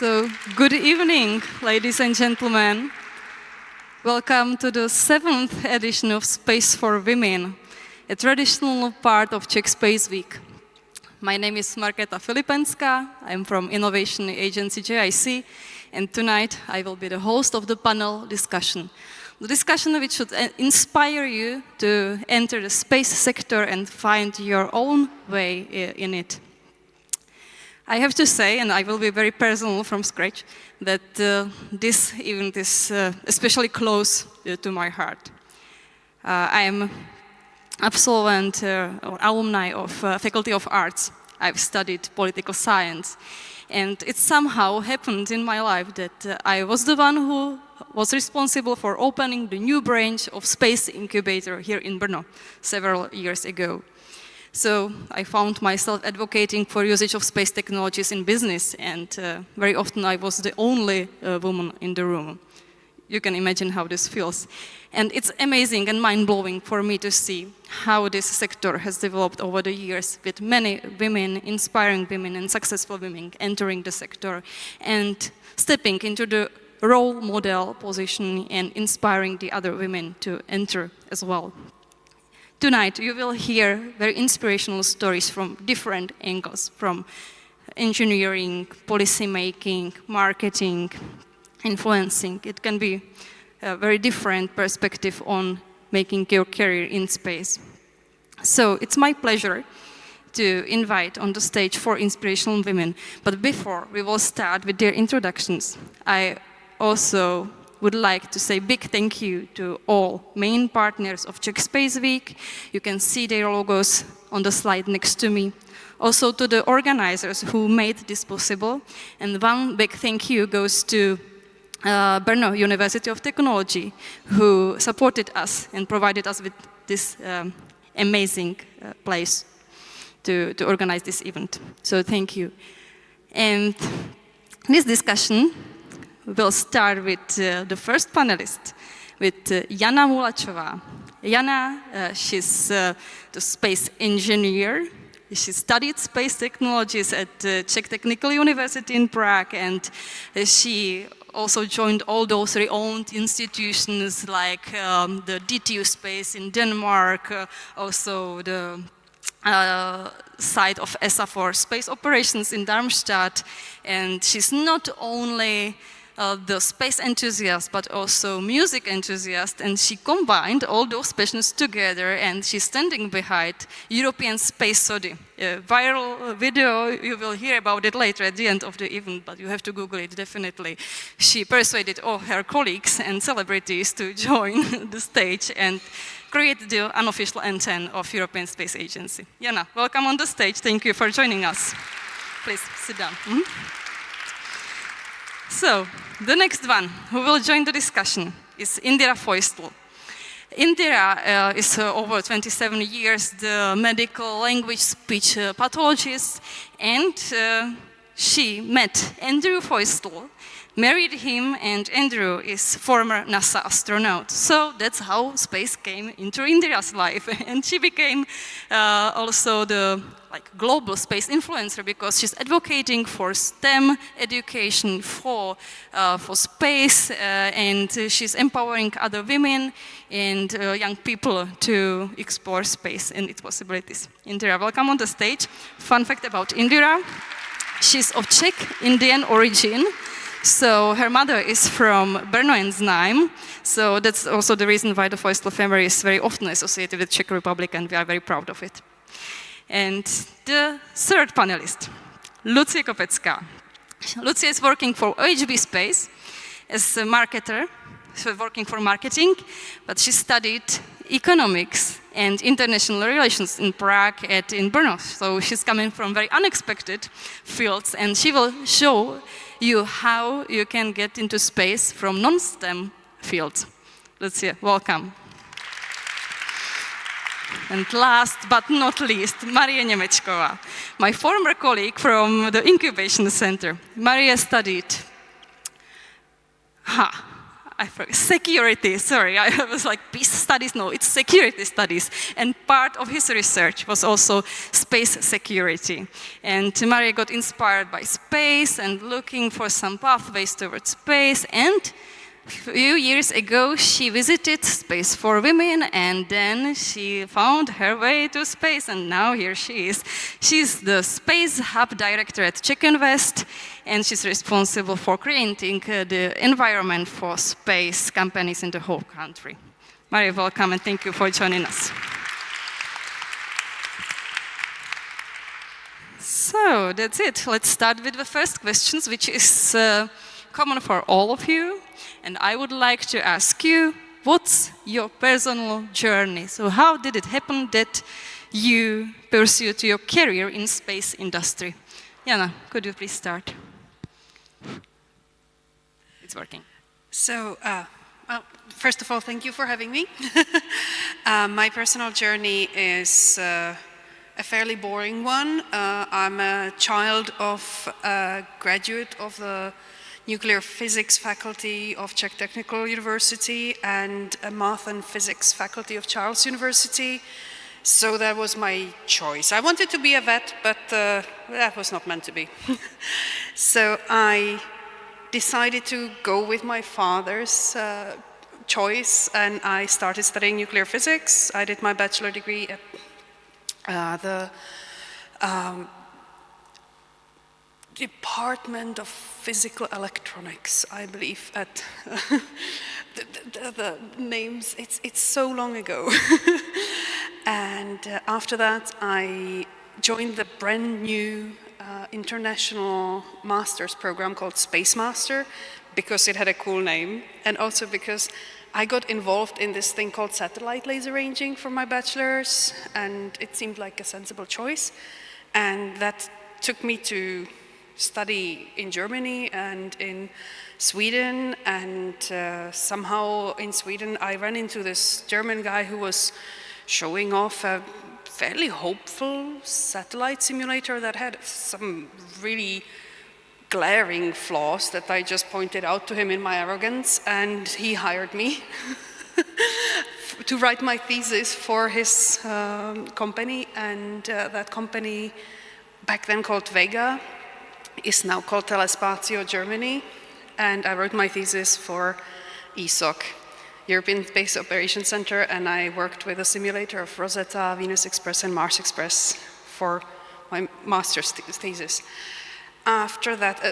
So, good evening, ladies and gentlemen. Welcome to the 7th edition of Space4Women, a traditional part of Czech Space Week. My name is Markéta Filipenská. I'm from innovation agency JIC, and tonight I will be the host of the panel discussion. The discussion which should inspire you to enter the space sector and find your own way in it. I have to say, and I will be very personal from scratch, that this event is especially close to my heart. I am absolvent or alumni of Faculty of Arts. I've studied political science, and it somehow happened in my life that I was the one who was responsible for opening the new branch of Space Incubator here in Brno several years ago. So I found myself advocating for usage of space technologies in business, and very often I was the only woman in the room. You can imagine how this feels. And it's amazing and mind-blowing for me to see how this sector has developed over the years, with many women, inspiring women and successful women entering the sector and stepping into the role model position and inspiring the other women to enter as well. Tonight you will hear very inspirational stories from different angles, from engineering, policy making, marketing, influencing. It can be a very different perspective on making your career in space. So it's my pleasure to invite on the stage 4 inspirational women. But before we will start with their introductions, I also would like to say big thank you to all main partners of Czech Space Week. You can see their logos on the slide next to me. Also to the organizers who made this possible. And one big thank you goes to Brno University of Technology, who supported us and provided us with this amazing place to organize this event. So thank you. And this discussion will start with the first panelist, with Jana Mulačová. Jana, she's the space engineer. She studied space technologies at Czech Technical University in Prague, and she also joined all those renowned institutions like the DTU Space in Denmark, also the site of ESA for space operations in Darmstadt. And she's not only the space enthusiast, but also music enthusiast, and she combined all those passions together, and she's standing behind European Space Odyssey, a viral video. You will hear about it later at the end of the event, but you have to Google it definitely. She persuaded all her colleagues and celebrities to join the stage and create the unofficial anthem of European Space Agency. Jana, welcome on the stage. Thank you for joining us. Please sit down. So, the next one who will join the discussion is Indira Feustel. Indira is over 27 years the medical language speech pathologist, and she met Andrew Feustel, married him, and Andrew is former NASA astronaut. So that's how space came into Indira's life, and she became also the global space influencer, because she's advocating for STEM education for space, and she's empowering other women and young people to explore space and its possibilities. Indira, welcome on the stage. Fun fact about Indira: she's of Czech Indian origin. So her mother is from Brno and Znaim, so that's also the reason why the Feustel family is very often associated with Czech Republic, and we are very proud of it. And the third panelist, Lucie Kopecká. Lucie is working for OHB Space as a marketer. She's working for marketing, but she studied economics and international relations in Prague and in Brno. So she's coming from very unexpected fields, and she will show you how you can get into space from non-STEM fields. Lucie, welcome. And last but not least, Marie Němečková, my former colleague from the incubation center. Maria studied, I forgot, security, sorry, I was like, peace studies, no, it's security studies. And part of his research was also space security. And Marie got inspired by space and looking for some pathways towards space. And a few years ago, she visited Space4Women, and then she found her way to space, and now here she is. She's the Space Hub Director at Czech Invest, and she's responsible for creating the environment for space companies in the whole country. Marie, welcome, and thank you for joining us. So that's it. Let's start with the first questions, which is common for all of you. And I would like to ask you, what's your personal journey? So how did it happen that you pursued your career in space industry? Jana, could you please start? It's working. So, well, first of all, thank you for having me. My personal journey is a fairly boring one. I'm a child of a graduate of the nuclear physics faculty of Czech Technical University and a math and physics faculty of Charles University. So that was my choice. I wanted to be a vet, but that was not meant to be. So I decided to go with my father's choice, and I started studying nuclear physics. I did my bachelor degree at the Department of Physical Electronics, I believe, at the names, it's so long ago. And after that, I joined the brand new international master's program called Space Master, because it had a cool name, and also because I got involved in this thing called satellite laser ranging for my bachelor's, and it seemed like a sensible choice. And that took me to study in Germany and in Sweden, and somehow in Sweden I ran into this German guy who was showing off a fairly hopeful satellite simulator that had some really glaring flaws that I just pointed out to him in my arrogance, and he hired me to write my thesis for his company, and that company, back then called Vega, is now called Telespazio Germany, and I wrote my thesis for ESOC, European Space Operations Center, and I worked with a simulator of Rosetta, Venus Express, and Mars Express for my master's thesis. After that,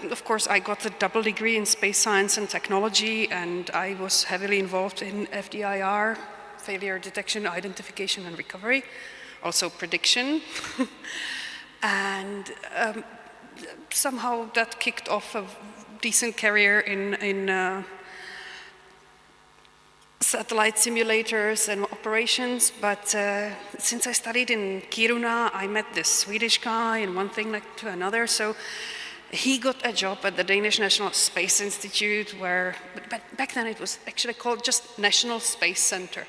of course, I got a double degree in space science and technology, and I was heavily involved in FDIR, failure detection, identification, and recovery, also prediction. And somehow that kicked off a decent career in satellite simulators and operations, but since I studied in Kiruna, I met this Swedish guy, and one thing led to another, so he got a job at the Danish National Space Institute, where, but back then it was actually called just National Space Center.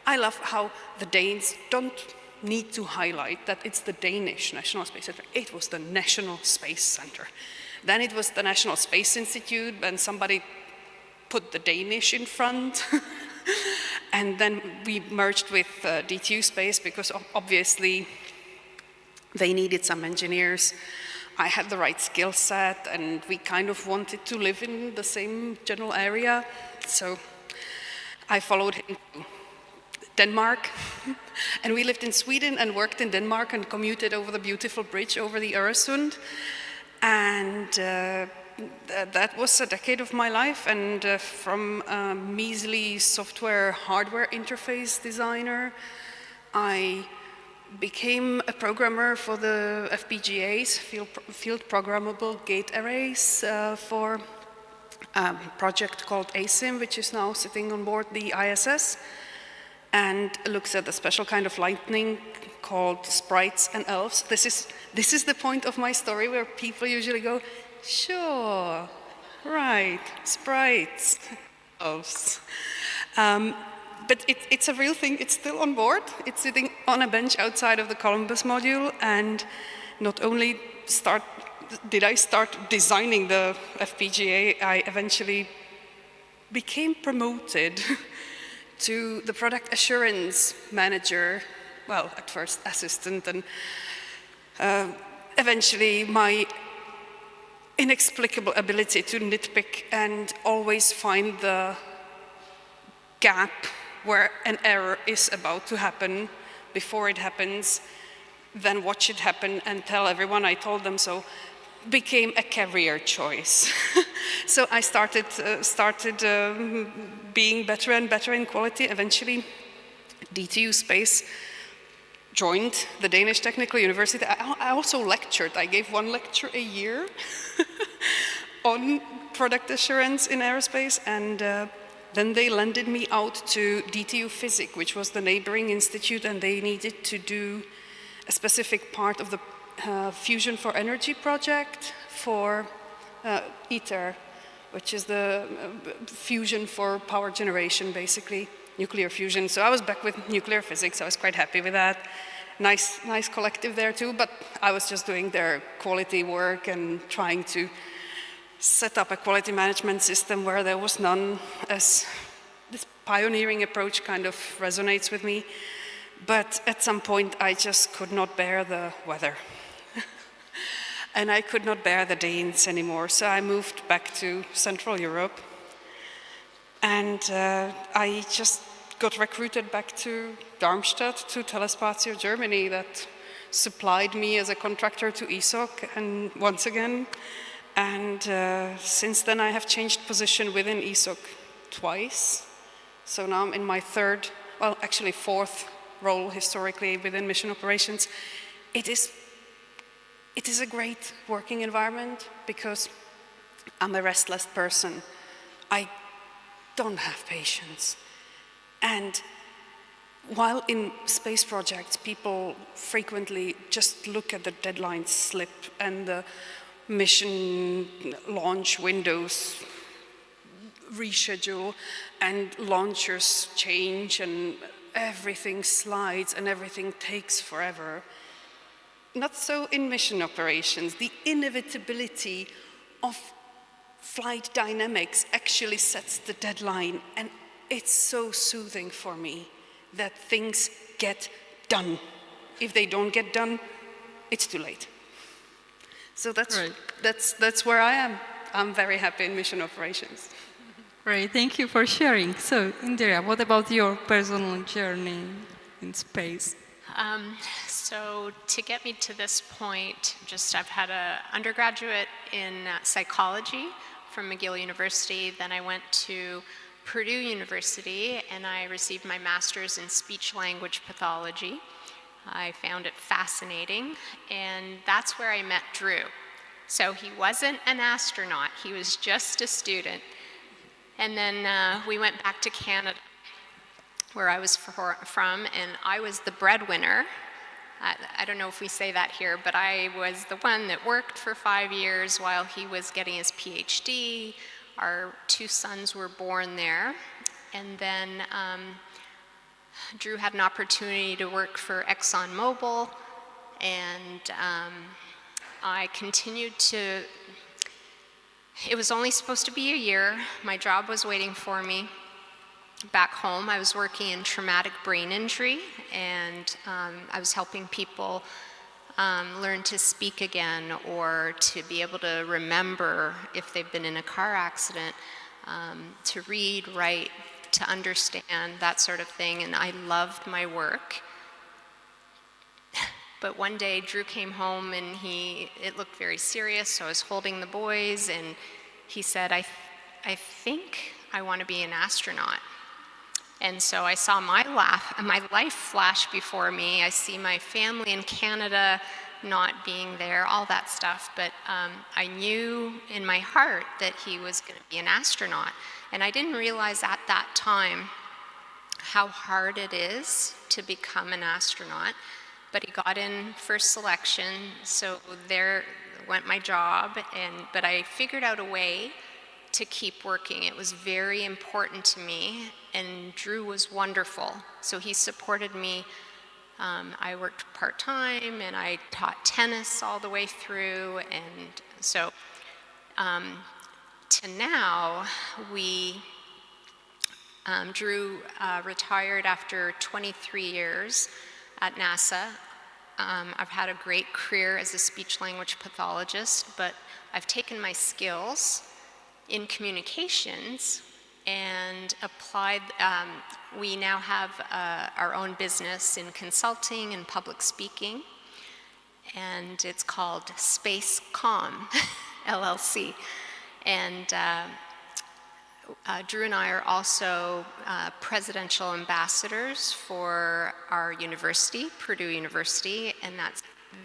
I love how the Danes don't need to highlight that it's the Danish National Space Center. It was the National Space Center. Then it was the National Space Institute, and somebody put the Danish in front. And then we merged with D2 Space because obviously they needed some engineers. I had the right skill set, and we kind of wanted to live in the same general area. So I followed him to Denmark, and we lived in Sweden and worked in Denmark and commuted over the beautiful bridge over the Öresund. And that was a decade of my life, and from a measly software hardware interface designer, I became a programmer for the FPGAs, field programmable gate arrays, for a project called ASIM, which is now sitting on board the ISS, and looks at a special kind of lightning called sprites and elves. This is the point of my story where people usually go, sure, right, sprites, elves. But it's a real thing. It's still on board. It's sitting on a bench outside of the Columbus module, and not only did I start designing the FPGA, I eventually became promoted to the product assurance manager, well, at first assistant, and eventually my inexplicable ability to nitpick and always find the gap where an error is about to happen before it happens, then watch it happen and tell everyone I told them so, became a career choice. So I started being better and better in quality. Eventually, DTU Space joined the Danish Technical University. I also lectured. I gave one lecture a year on product assurance in aerospace, and then they lended me out to DTU Physics, which was the neighboring institute, and they needed to do a specific part of the fusion for energy project for ITER, which is the fusion for power generation, basically, nuclear fusion. So I was back with nuclear physics. I was quite happy with that. Nice collective there too, but I was just doing their quality work and trying to set up a quality management system where there was none, as this pioneering approach kind of resonates with me. But at some point, I just could not bear the weather. And I could not bear the Danes anymore, so I moved back to Central Europe. And I just got recruited back to Darmstadt, to Telespazio Germany, that supplied me as a contractor to ESOC, and once again. And since then, I have changed position within ESOC twice. So now I'm in my third, well, actually fourth role historically within mission operations. It is a great working environment because I'm a restless person. I don't have patience. And while in space projects, people frequently just look at the deadline slip and the mission launch windows reschedule and launchers change and everything slides and everything takes forever. Not so in mission operations. The inevitability of flight dynamics actually sets the deadline, and it's so soothing for me that things get done. If they don't get done, it's too late. So that's where I am. I'm very happy in mission operations. Great, thank you for sharing. So, Indira, what about your personal journey in space? So to get me to this point, I've had an undergraduate in psychology from McGill University. Then I went to Purdue University and I received my master's in speech-language pathology. I found it fascinating, and that's where I met Drew. So he wasn't an astronaut, he was just a student. And then we went back to Canada, where I was from, and I was the breadwinner. I don't know if we say that here, but I was the one that worked for 5 years while he was getting his PhD. Our 2 sons were born there. And then Drew had an opportunity to work for ExxonMobil, and I continued to. It was only supposed to be a year. My job was waiting for me back home. I was working in traumatic brain injury, and I was helping people learn to speak again or to be able to remember if they've been in a car accident, to read, write, to understand, that sort of thing, and I loved my work. But one day Drew came home and it looked very serious, so I was holding the boys, and he said, I think I want to be an astronaut. And so I saw my life flash before me. I see my family in Canada not being there, all that stuff, but I knew in my heart that he was going to be an astronaut. And I didn't realize at that time how hard it is to become an astronaut. But he got in first selection, so there went my job, but I figured out a way to keep working. It was very important to me, and Drew was wonderful. So he supported me. I worked part-time, and I taught tennis all the way through, and so to now, we Drew retired after 23 years at NASA. I've had a great career as a speech-language pathologist, but I've taken my skills in communications and applied. We now have our own business in consulting and public speaking, and it's called Space LLC. And Drew and I are also presidential ambassadors for our university, Purdue University, and that's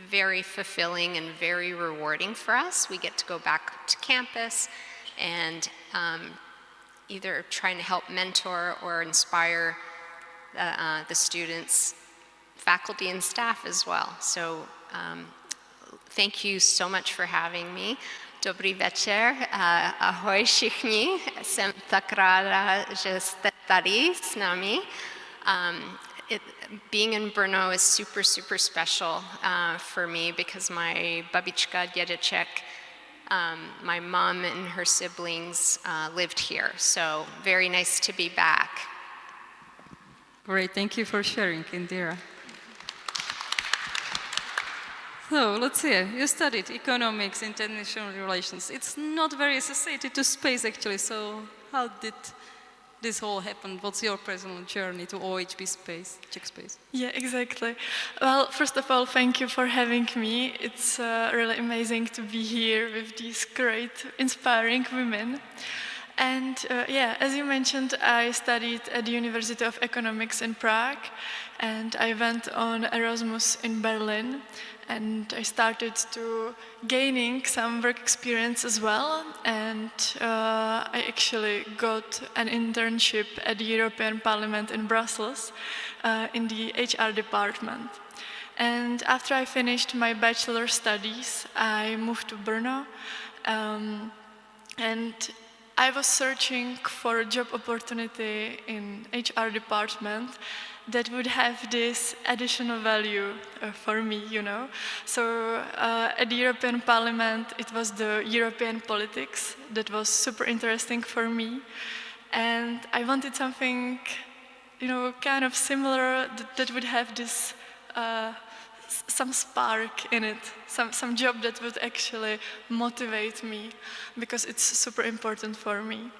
very fulfilling and very rewarding for us. We get to go back to campus and either trying to help mentor or inspire the students, faculty and staff as well. So thank you so much for having me. Dobrý večer, ahoj všichni, jsem tak ráda, že jste tady s námi. Being in Brno is super, super special for me because my babička, dědeček, my mom and her siblings lived here. So very nice to be back. Great, thank you for sharing, Indira. So, Lucie, you studied economics, international relations. It's not very associated to space, actually, so how did this all happen? What's your personal journey to OHB Space, Czechspace? Yeah, exactly. Well, first of all, thank you for having me. It's really amazing to be here with these great, inspiring women. And yeah, as you mentioned, I studied at the University of Economics in Prague, and I went on Erasmus in Berlin. And I started to gaining some work experience as well, and I actually got an internship at the European Parliament in Brussels in the HR department. And after I finished my bachelor studies, I moved to Brno, and I was searching for a job opportunity in HR department that would have this additional value for me, you know. So at the European Parliament, it was the European politics that was super interesting for me. And I wanted something, you know, kind of similar that would have this, some spark in it, some job that would actually motivate me, because it's super important for me.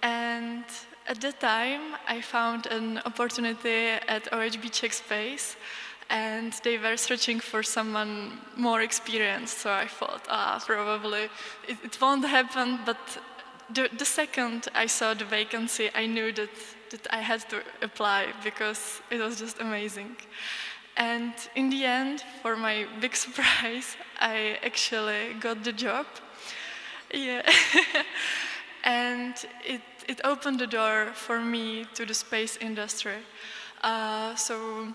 And at that time, I found an opportunity at OHB Czechspace, and they were searching for someone more experienced. So I thought, probably it won't happen. But the second I saw the vacancy, I knew that I had to apply because it was just amazing. And in the end, for my big surprise, I actually got the job. Yeah. And it opened the door for me to the space industry. So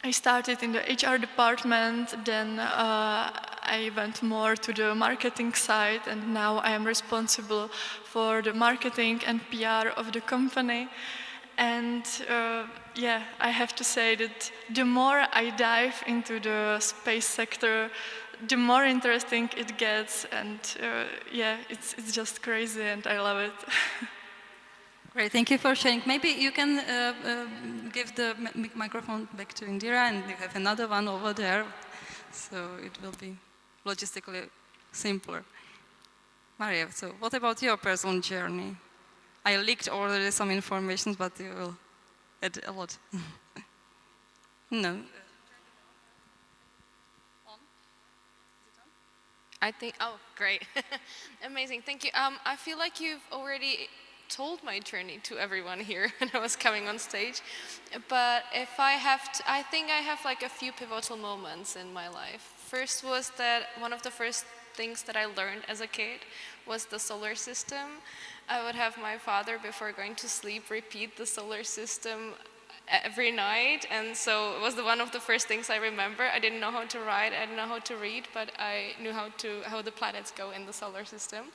I started in the HR department, then I went more to the marketing side, and now I am responsible for the marketing and PR of the company. And yeah, I have to say that the more I dive into the space sector, the more interesting it gets, and yeah, it's just crazy, and I love it. Great, thank you for sharing. Maybe you can give the microphone back to Indira, and you have another one over there, so it will be logistically simpler. Maria, so what about your personal journey? I leaked already some information, but you will add a lot. No. I think, oh, great. Amazing, thank you. I feel like you've already told my journey to everyone here when I was coming on stage. But if I have to, I think I have like a few pivotal moments in my life. First was that one of the first things that I learned as a kid was the solar system. I would have my father, before going to sleep, repeat the solar system every night, and so it was one of the first things I remember. I didn't know how to write, I didn't know how to read, but I knew how the planets go in the solar system.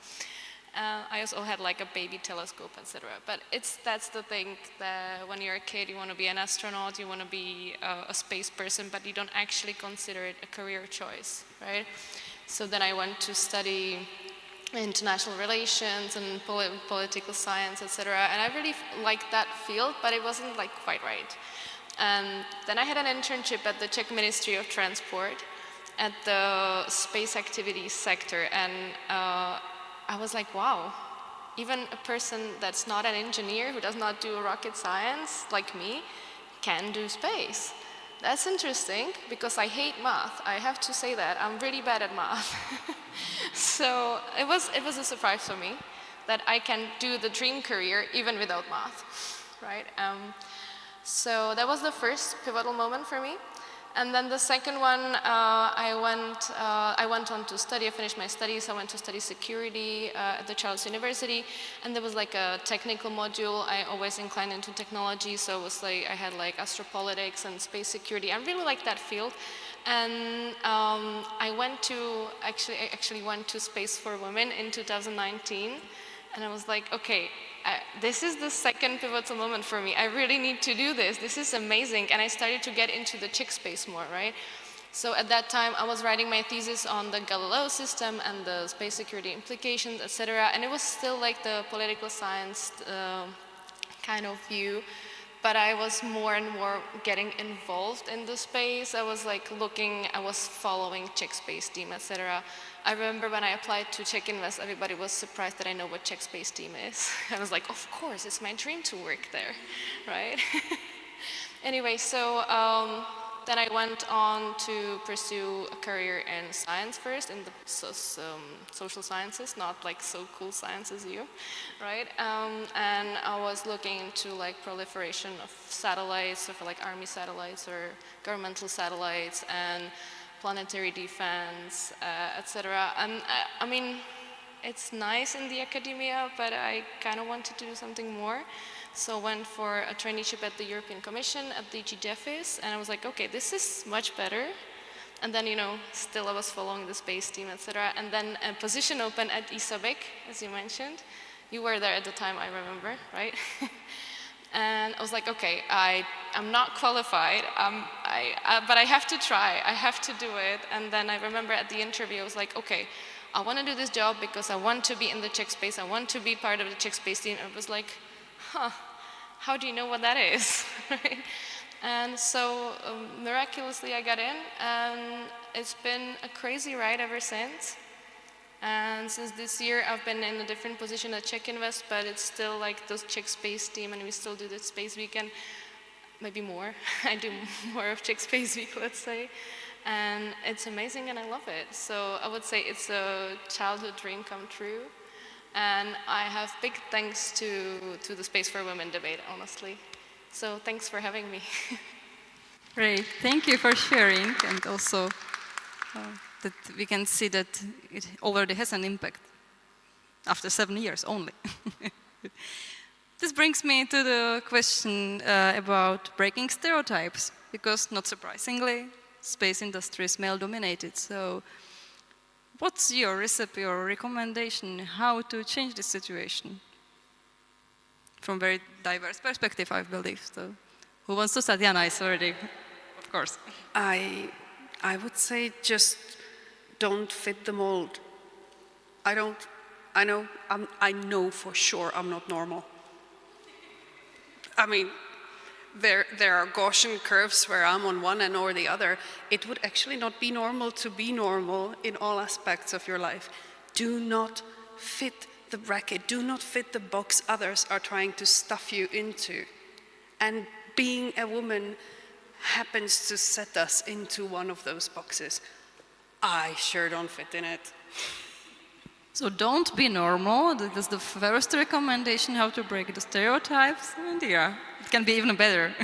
I also had like a baby telescope, etc. But that's the thing, that when you're a kid, you want to be an astronaut, you want to be a space person, but you don't actually consider it a career choice, right? So then I went to study international relations and political science, etc. And I really liked that field, but it wasn't like quite right. And then I had an internship at the Czech Ministry of Transport at the space activities sector, and I was like, wow, even a person that's not an engineer, who does not do rocket science like me, can do space. That's interesting, because I hate math. I have to say that. I'm really bad at math. So it was a surprise for me that I can do the dream career even without math, right? So that was the first pivotal moment for me. And then the second one, I went on to study. I finished my studies. I went to study security at the Charles University, and there was like a technical module. I always inclined into technology, so it was like I had like astropolitics and space security. I really liked that field, and I actually went to Space4Women in 2019, and I was like, okay. This is the second pivotal moment for me. I really need to do this. This is amazing. And I started to get into the Czech space more, right? So at that time, I was writing my thesis on the Galileo system and the space security implications, etc. And it was still like the political science kind of view. But I was more and more getting involved in the space. I was like I was following Czech space team, etc. I remember when I applied to Czech Invest, everybody was surprised that I know what Czech space team is. I was like, of course, it's my dream to work there, right? Anyway, so then I went on to pursue a career in science first, in the social sciences, not like so cool science as you, right? And I was looking into like proliferation of satellites, so for like army satellites or governmental satellites, and planetary defense, etc. And I mean, it's nice in the academia, but I kind of want to do something more. So I went for a traineeship at the European Commission at DG DEFIS, and I was like, okay, this is much better. And then, still I was following the space team, etc. And then a position opened at ESOC, as you mentioned. You were there at the time, I remember, right? And I was like, okay, I'm not qualified, but I have to try, I have to do it. And then I remember at the interview, I was like, okay, I want to do this job because I want to be in the Czech space, I want to be part of the Czech space team. And I was like, how do you know what that is? Right? And so miraculously I got in, and it's been a crazy ride ever since. And since this year, I've been in a different position at Czech Invest, but it's still like the Czech space team, and we still do the space weekend, maybe more. I do more of Czech space week, let's say. And it's amazing, and I love it. So I would say it's a childhood dream come true. And I have big thanks to the Space4Women debate, honestly. So thanks for having me. Great, thank you for sharing, and also that we can see that it already has an impact after 7 years only. This brings me to the question about breaking stereotypes, because not surprisingly, space industry is male-dominated. So what's your recipe or recommendation how to change this situation? From very diverse perspective, I believe. So who wants to start? Jana is already, of course. I would say just don't fit the mold. I know for sure I'm not normal. I mean, there are Gaussian curves where I'm on one end or the other. It would actually not be normal to be normal in all aspects of your life. Do not fit the bracket. Do not fit the box others are trying to stuff you into. And being a woman happens to set us into one of those boxes. I sure don't fit in it. So don't be normal. That is the first recommendation, how to break the stereotypes. And yeah, it can be even better.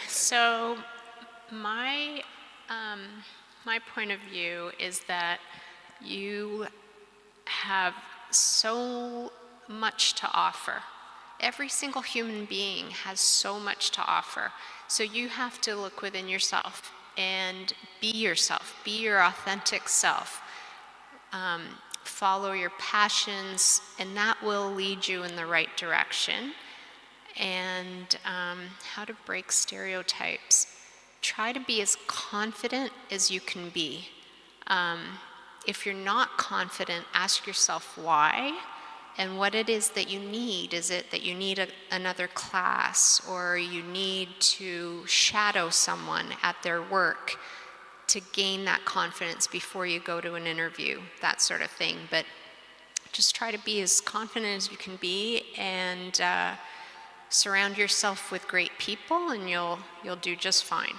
So my point of view is that you have so much to offer. Every single human being has so much to offer. So you have to look within yourself and be yourself, be your authentic self. Follow your passions, and that will lead you in the right direction. And how to break stereotypes. Try to be as confident as you can be. If you're not confident, ask yourself why and what it is that you need. Is it that you need another class, or you need to shadow someone at their work to gain that confidence before you go to an interview, that sort of thing. But just try to be as confident as you can be, and surround yourself with great people, and you'll do just fine.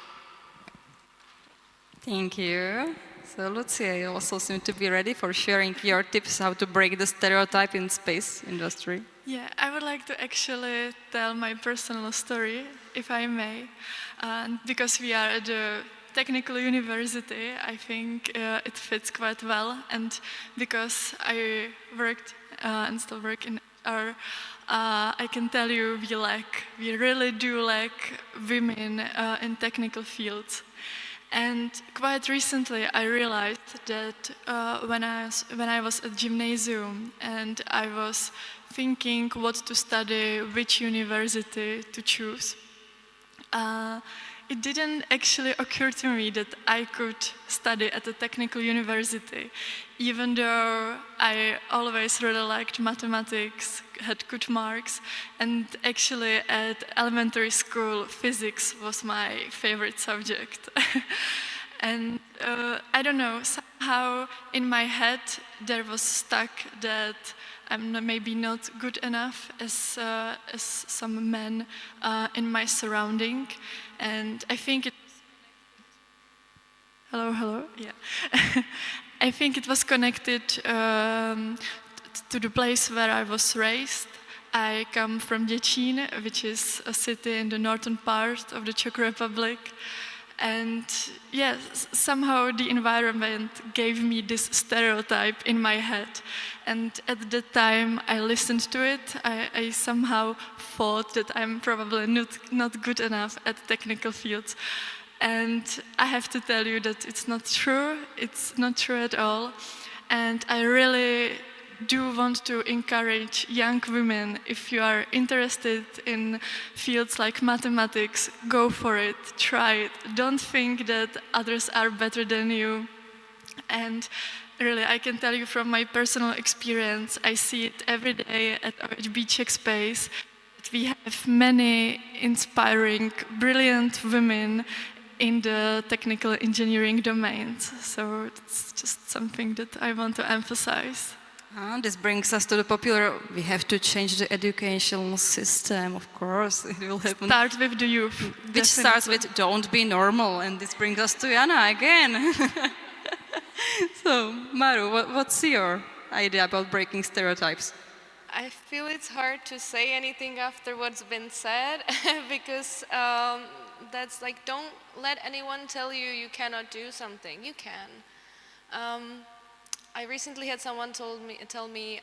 Thank you. So Lucia, you also seem to be ready for sharing your tips how to break the stereotype in space industry. Yeah, I would like to actually tell my personal story, if I may, because we are at a technical university. I think it fits quite well, and because I worked and still work in HR, I can tell you we really do lack women in technical fields. And quite recently I realized that when I was at gymnasium and I was thinking what to study, which university to choose, it didn't actually occur to me that I could study at a technical university, even though I always really liked mathematics, had good marks, and actually at elementary school, physics was my favorite subject. And I don't know, somehow in my head there was stuck that I'm maybe not good enough as some men in my surrounding, and I think hello, yeah. I think it was connected to the place where I was raised. I come from Děčín, which is a city in the northern part of the Czech Republic. And yes, somehow the environment gave me this stereotype in my head. And at the time I listened to it, I somehow thought that I'm probably not good enough at technical fields. And I have to tell you that it's not true. It's not true at all. And I really do want to encourage young women, if you are interested in fields like mathematics, go for it, try it. Don't think that others are better than you. And really, I can tell you from my personal experience, I see it every day at OHB Czechspace, that we have many inspiring, brilliant women in the technical engineering domains. So it's just something that I want to emphasize. This brings us to the popular, we have to change the educational system, of course, it will happen. Start with the youth. Which starts with don't be normal, and this brings us to Jana again. So, Maru, what's your idea about breaking stereotypes? I feel it's hard to say anything after what's been said because that's like, don't let anyone tell you you cannot do something. You can. I recently had someone tell me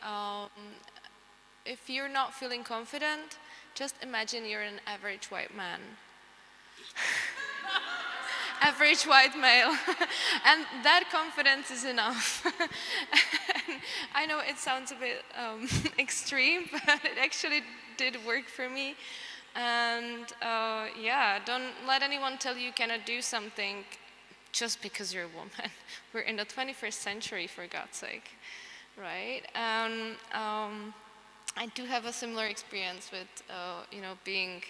if you're not feeling confident, just imagine you're an average white man. Average white male. And that confidence is enough. I know it sounds a bit extreme, but it actually did work for me. And yeah, don't let anyone tell you cannot do something just because you're a woman. We're in the 21st century, for God's sake, right? I do have a similar experience with, being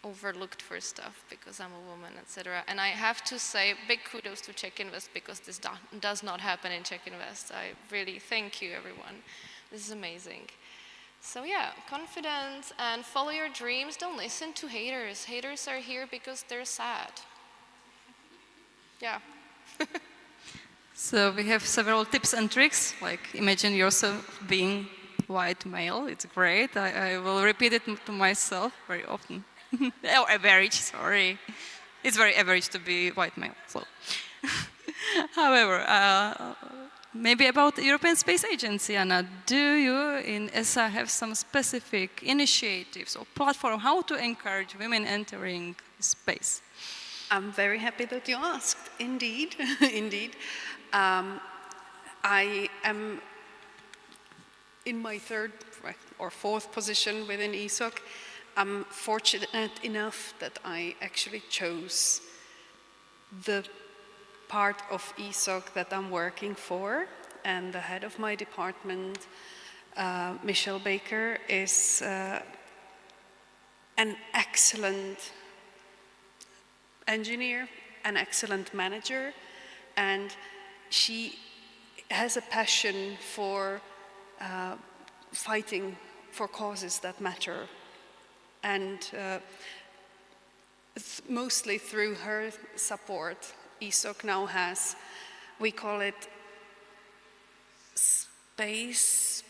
overlooked for stuff because I'm a woman, etc. And I have to say, big kudos to Czech Invest because this does not happen in Czech Invest. I really thank you, everyone. This is amazing. So yeah, confidence and follow your dreams. Don't listen to haters. Haters are here because they're sad. Yeah. So we have several tips and tricks, like imagine yourself being white male. It's great. I will repeat it to myself very often. Or average, sorry. It's very average to be white male. So, however, maybe about the European Space Agency, Anna, do you in ESA have some specific initiatives or platform how to encourage women entering space? I'm very happy that you asked. Indeed, indeed. I am in my third or fourth position within ESOC. I'm fortunate enough that I actually chose the part of ESOC that I'm working for, and the head of my department, Michelle Baker, is an excellent engineer, an excellent manager, and she has a passion for fighting for causes that matter. And mostly through her support, ESOC now has, we call it Space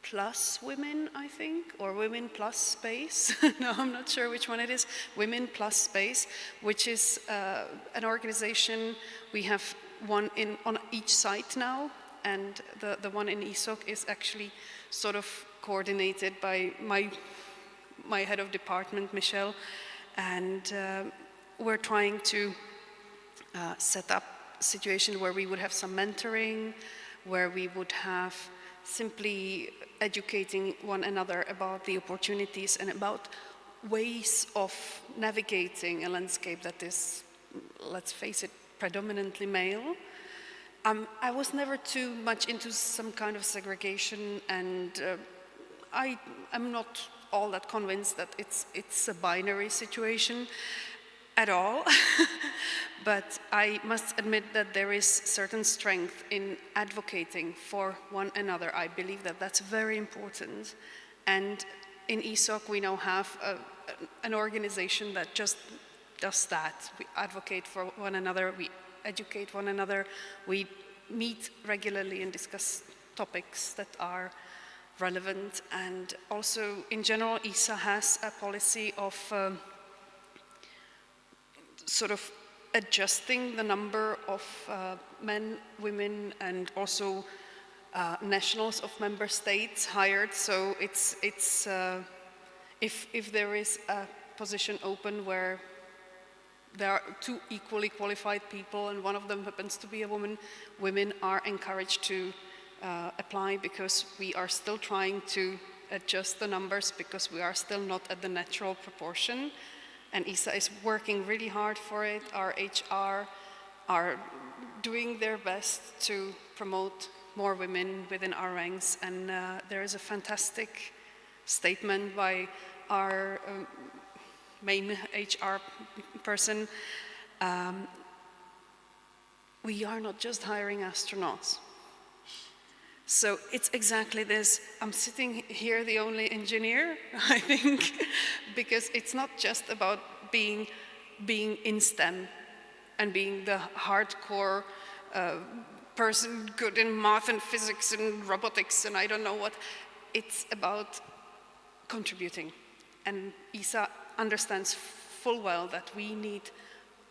Plus Women, I think, or Women Plus Space. No, I'm not sure which one it is. Women Plus Space, which is an organization. We have one on each site now, and the one in ESOC is actually sort of coordinated by my head of department, Michelle, and we're trying to set up a situation where we would have some mentoring, where we would have simply educating one another about the opportunities and about ways of navigating a landscape that is, let's face it, predominantly male. I was never too much into some kind of segregation, and I'm not all that convinced that it's a binary situation at all. But I must admit that there is certain strength in advocating for one another. I believe that that's very important. And in ESOC, we now have an organization that just does that. We advocate for one another, we educate one another, we meet regularly and discuss topics that are relevant. And also, in general, ESA has a policy of sort of adjusting the number of men, women, and also nationals of member states hired. So it's if there is a position open where there are two equally qualified people and one of them happens to be a woman, women are encouraged to apply, because we are still trying to adjust the numbers, because we are still not at the natural proportion. And ESA is working really hard for it. Our HR are doing their best to promote more women within our ranks. And there is a fantastic statement by our main HR person. We are not just hiring astronauts. So it's exactly this. I'm sitting here, the only engineer, I think, because it's not just about being in STEM and being the hardcore person good in math and physics and robotics and I don't know what. It's about contributing. And ESA understands full well that we need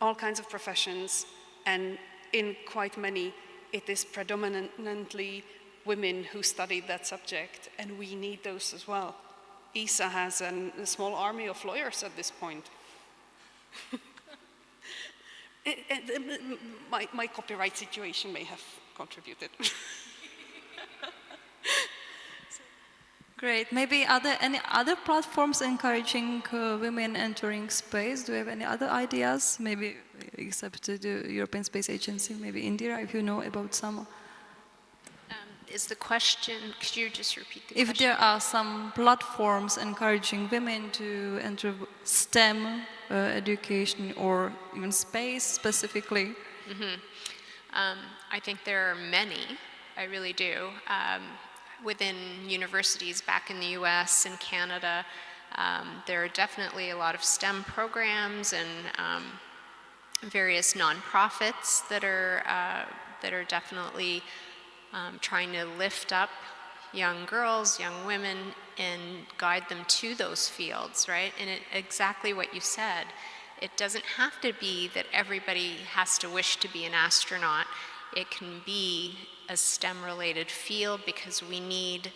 all kinds of professions, and in quite many, it is predominantly women who studied that subject, and we need those as well. ESA has a small army of lawyers at this point. My copyright situation may have contributed. Great. Maybe are there any other platforms encouraging women entering space? Do you have any other ideas? Maybe except the European Space Agency, maybe Indira, if you know about some. Is the question, could you just repeat the If question? there are some platforms encouraging women to enter STEM education or even space specifically? I think there are many, I really do. Within universities back in the US and Canada, there are definitely a lot of STEM programs and various nonprofits that are definitely trying to lift up young girls, young women, and guide them to those fields, right? And exactly what you said, it doesn't have to be that everybody has to wish to be an astronaut. It can be a STEM-related field, because we need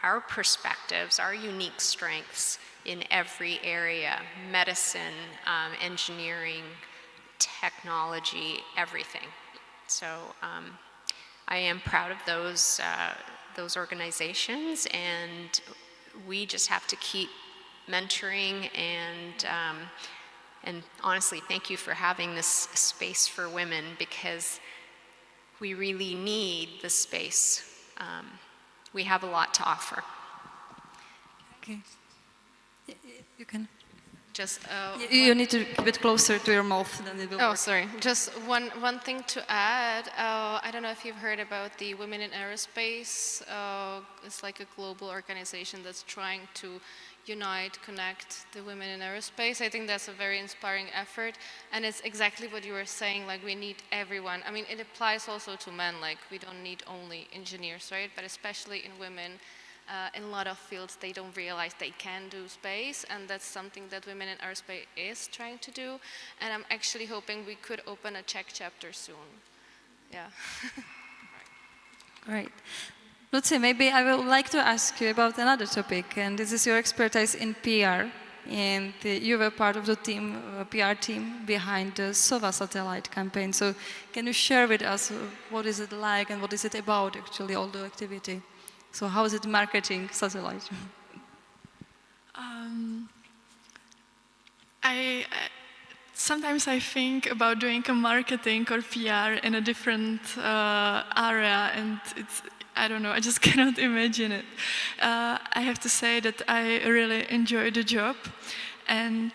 our perspectives, our unique strengths in every area: medicine, engineering, technology, everything. So I am proud of those organizations, and we just have to keep mentoring and And honestly, thank you for having this space for women, because we really need the space. We have a lot to offer. Okay. You can. Just You need to keep it closer to your mouth, then it will oh, work. sorry. Just one thing to add. I don't know if you've heard about the Women in Aerospace. It's like a global organization that's trying to unite, connect the women in aerospace. I think that's a very inspiring effort, and it's exactly what you were saying, like we need everyone. I mean, it applies also to men, like we don't need only engineers, right? But especially in women, in a lot of fields, they don't realize they can do space, and that's something that Women in Aerospace is trying to do, and I'm actually hoping we could open a Czech chapter soon. Yeah. Great. Lucie, maybe I would like to ask you about another topic, and this is your expertise in PR. And you were part of the team, PR team behind the SOVA satellite campaign. So can you share with us what is it like and what is it about, actually, all the activity? So how is it marketing satellite? Sometimes I think about doing a marketing or PR in a different area, and I don't know, I just cannot imagine it. I have to say that I really enjoy the job, and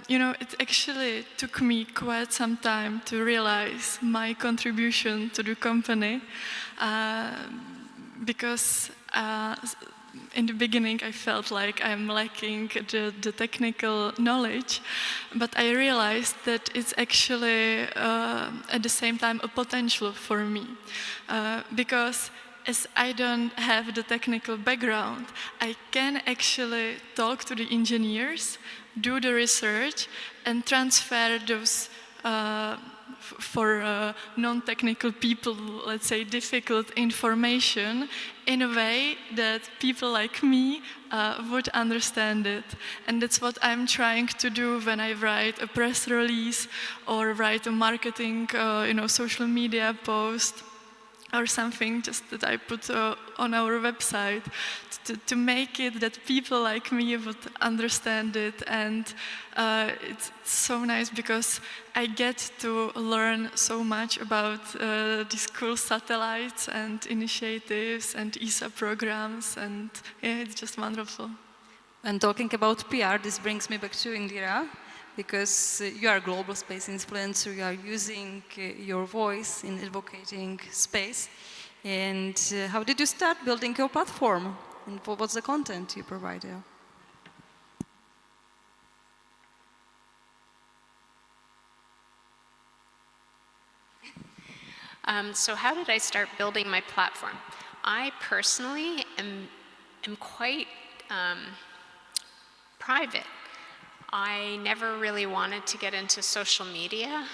it actually took me quite some time to realize my contribution to the company, because in the beginning I felt like I'm lacking the technical knowledge, but I realized that it's actually at the same time a potential for me, because as I don't have the technical background, I can actually talk to the engineers, do the research, and transfer those for non-technical people, let's say, difficult information in a way that people like me would understand it. And that's what I'm trying to do when I write a press release or write a marketing, social media post or something just that I put on our website, to make it that people like me would understand it. And it's so nice because I get to learn so much about these cool satellites and initiatives and ESA programs, and yeah, it's just wonderful. And talking about PR, this brings me back to Indira, because you are a global space influencer, you are using your voice in advocating space. And how did you start building your platform? And what's the content you provide there? So how did I start building my platform? I personally am quite private. I never really wanted to get into social media,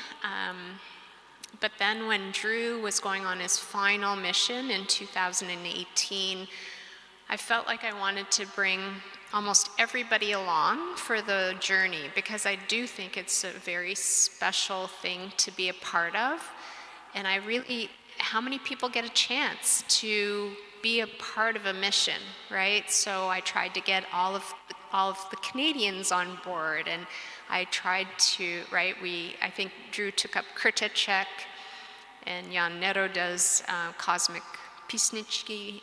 but then when Drew was going on his final mission in 2018, I felt like I wanted to bring almost everybody along for the journey, because I do think it's a very special thing to be a part of. And how many people get a chance to be a part of a mission, right? So I tried to get all of the Canadians on board, and I tried to, right, I think Drew took up Czech, and Jan Nero does Cosmic Písničky,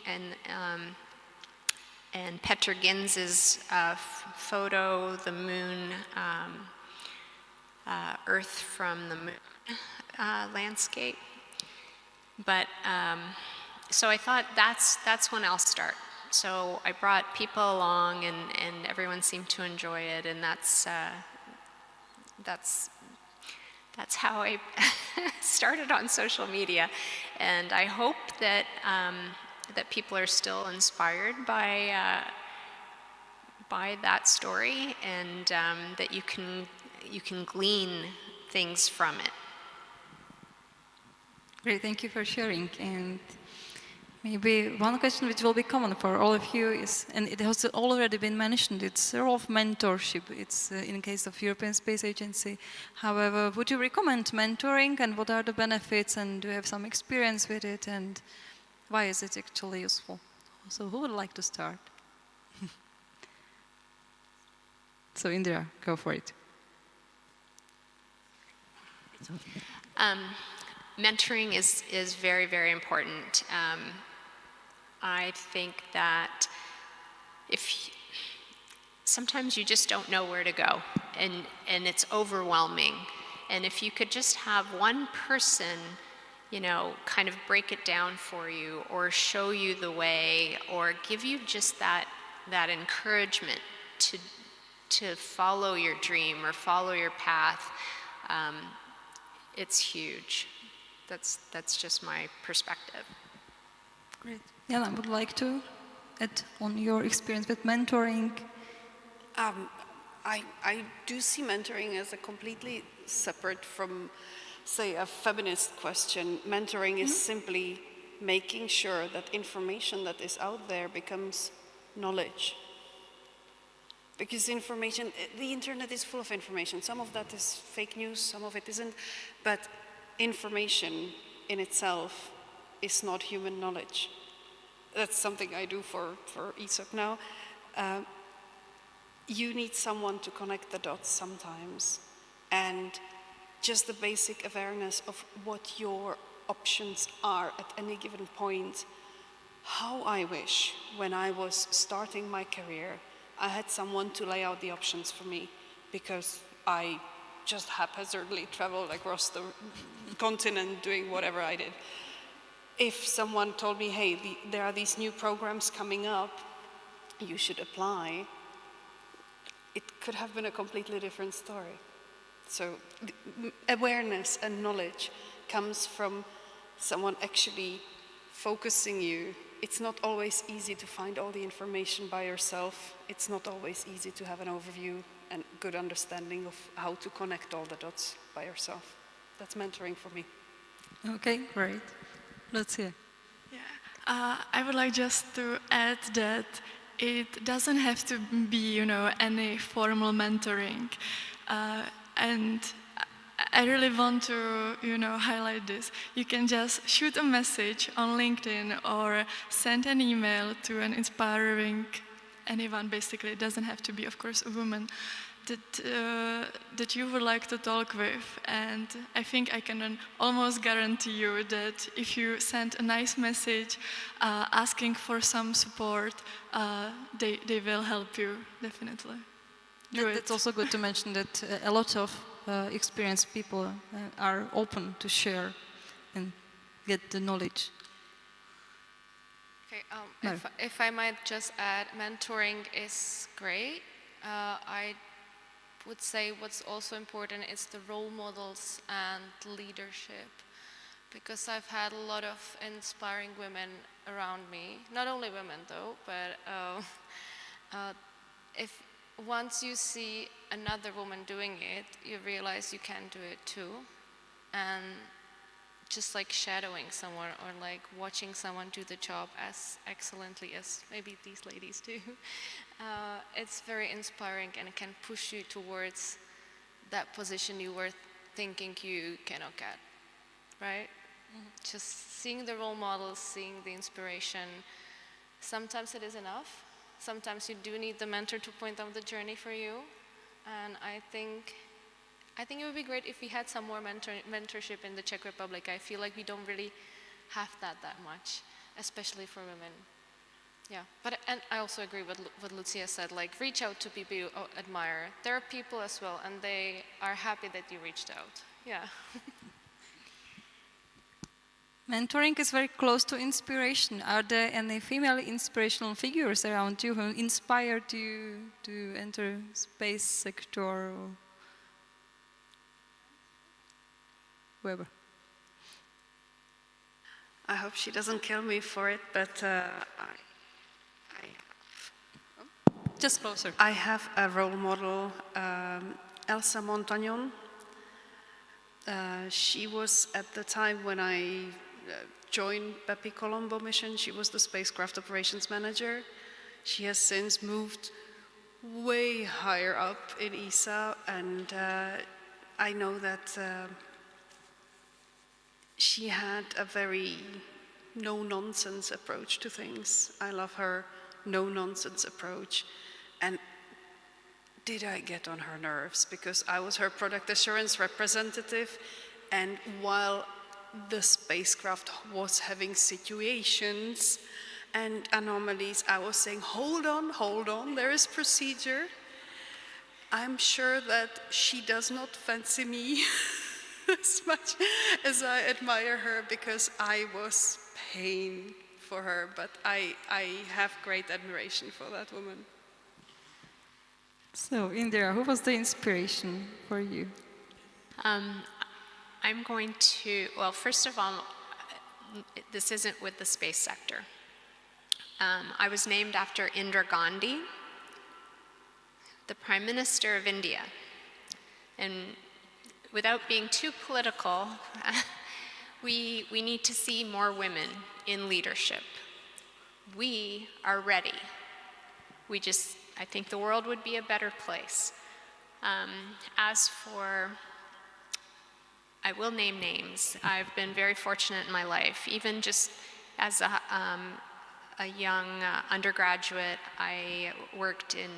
and Petr Ginz's photo, the moon, Earth from the moon landscape. But so I thought that's when I'll start. So I brought people along, and everyone seemed to enjoy it, and that's how I started on social media. And I hope that that people are still inspired by that story, and that you can glean things from it. Great, thank you for sharing. And maybe one question which will be common for all of you is, and it has already been mentioned, it's the role of mentorship. It's in case of European Space Agency. However, would you recommend mentoring, and what are the benefits, and do you have some experience with it, and why is it actually useful? So who would like to start? So Indira, go for it. Mentoring is very, very important. I think that sometimes you just don't know where to go, and it's overwhelming. And if you could just have one person, kind of break it down for you, or show you the way, or give you just that encouragement to follow your dream or follow your path, it's huge. That's just my perspective. Great. Jana, would like to add on your experience with mentoring? I do see mentoring as a completely separate from, say, a feminist question. Mentoring is simply making sure that information that is out there becomes knowledge. Because information, the internet is full of information. Some of that is fake news, some of it isn't. But information in itself is not human knowledge. That's something I do for ESOC now. You need someone to connect the dots sometimes. And just the basic awareness of what your options are at any given point. How I wish, when I was starting my career, I had someone to lay out the options for me, because I just haphazardly traveled across the continent doing whatever I did. If someone told me, hey, there are these new programs coming up, you should apply, it could have been a completely different story. So awareness and knowledge comes from someone actually focusing you. It's not always easy to find all the information by yourself. It's not always easy to have an overview and good understanding of how to connect all the dots by yourself. That's mentoring for me. Okay, great. Lucie. Yeah, I would like just to add that it doesn't have to be, any formal mentoring. And I really want to, highlight this. You can just shoot a message on LinkedIn or send an email to an inspiring anyone, basically. It doesn't have to be, of course, a woman that you would like to talk with. And I think I can almost guarantee you that if you send a nice message asking for some support, they will help you, definitely. It's also good to mention that a lot of experienced people are open to share and get the knowledge. Okay, No. if I might just add, mentoring is great. I would say what's also important is the role models and leadership, because I've had a lot of inspiring women around me, not only women though, but if once you see another woman doing it, you realize you can do it too. And just like shadowing someone or like watching someone do the job as excellently as maybe these ladies do, it's very inspiring, and it can push you towards that position you were thinking you cannot get, right? Mm-hmm. Just seeing the role models, seeing the inspiration, sometimes it is enough. Sometimes you do need the mentor to point out the journey for you, and I think it would be great if we had some more mentorship in the Czech Republic. I feel like we don't really have that much, especially for women. Yeah, and I also agree with what Lucia said, like reach out to people you admire. There are people as well, and they are happy that you reached out. Yeah. Mentoring is very close to inspiration. Are there any female inspirational figures around you who inspired you to enter space sector or wherever? I hope she doesn't kill me for it, but Just closer. I have a role model, Elsa Montagnon. She was, at the time when I joined Bepi Colombo mission, she was the spacecraft operations manager. She has since moved way higher up in ESA, and I know that she had a very no-nonsense approach to things. I love her no-nonsense approach. And did I get on her nerves? Because I was her product assurance representative, And while the spacecraft was having situations and anomalies, I was saying, hold on, there is procedure. I'm sure that she does not fancy me as much as I admire her, because I was pain for her, but I have great admiration for that woman. So, Indira, who was the inspiration for you? I'm going to, well, first of all, this isn't with the space sector. I was named after Indira Gandhi, the Prime Minister of India. And without being too political, we need to see more women in leadership. We are ready. I think the world would be a better place. As for, I will name names. I've been very fortunate in my life. Even just as a young undergraduate, I worked in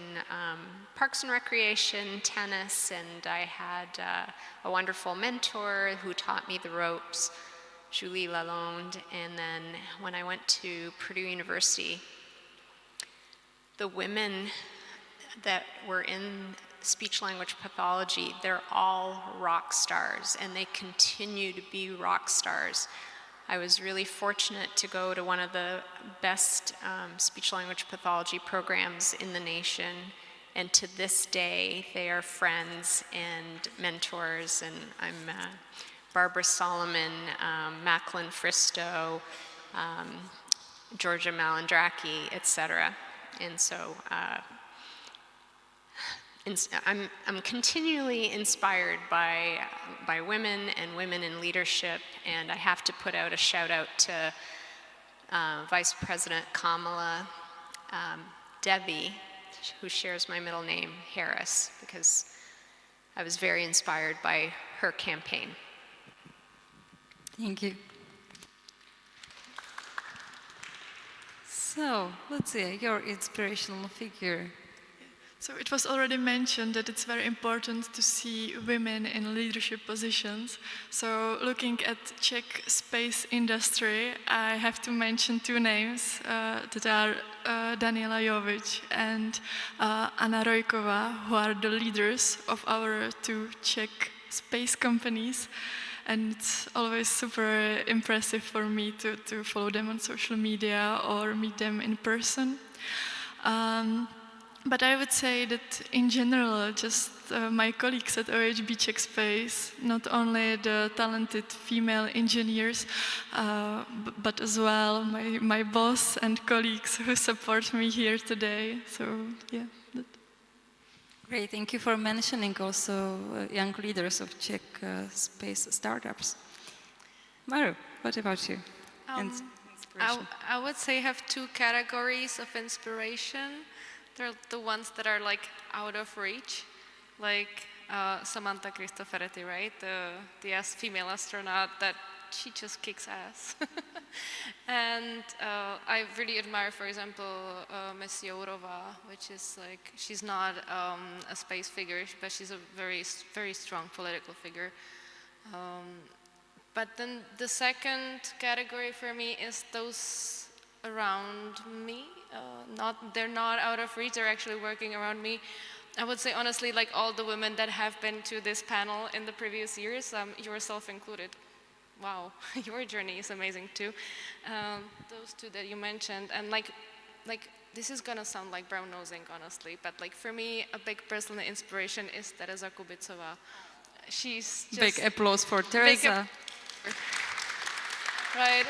parks and recreation, tennis, and I had a wonderful mentor who taught me the ropes, Julie Lalonde. And then when I went to Purdue University, the women that were in speech-language pathology, they're all rock stars, and they continue to be rock stars. I was really fortunate to go to one of the best speech-language pathology programs in the nation, and to this day, they are friends and mentors, and I'm Barbara Solomon, Macklin Fristow, Georgia Malandraki, etc. And so I'm continually inspired by women and women in leadership, and I have to put out a shout out to Vice President Kamala Devi, who shares my middle name, Harris, because I was very inspired by her campaign. Thank you. So, Lucie, your inspirational figure. So it was already mentioned that it's very important to see women in leadership positions. So looking at Czech space industry, I have to mention two names that are Daniela Jovic and Anna Rojková, who are the leaders of our two Czech space companies. And it's always super impressive for me to follow them on social media or meet them in person. But I would say that in general, just my colleagues at OHB Czechspace, not only the talented female engineers, but as well my boss and colleagues who support me here today. So, yeah. Great, thank you for mentioning also young leaders of Czech space startups. Maru, what about you? I would say I have two categories of inspiration. They're the ones that are like out of reach, like Samantha Cristoforetti, right? The female astronaut that she just kicks ass. And I really admire, for example, Miss Jourová, which is like, she's not a space figure, but she's a very, very strong political figure. But then the second category for me is those around me. They're not out of reach, they're actually working around me. I would say honestly, like all the women that have been to this panel in the previous years, yourself included. Wow, your journey is amazing too. Those two that you mentioned, and like this is gonna sound like brown nosing, honestly, but like for me, a big personal inspiration is Tereza Kubicová. She's just big applause for Tereza. Right.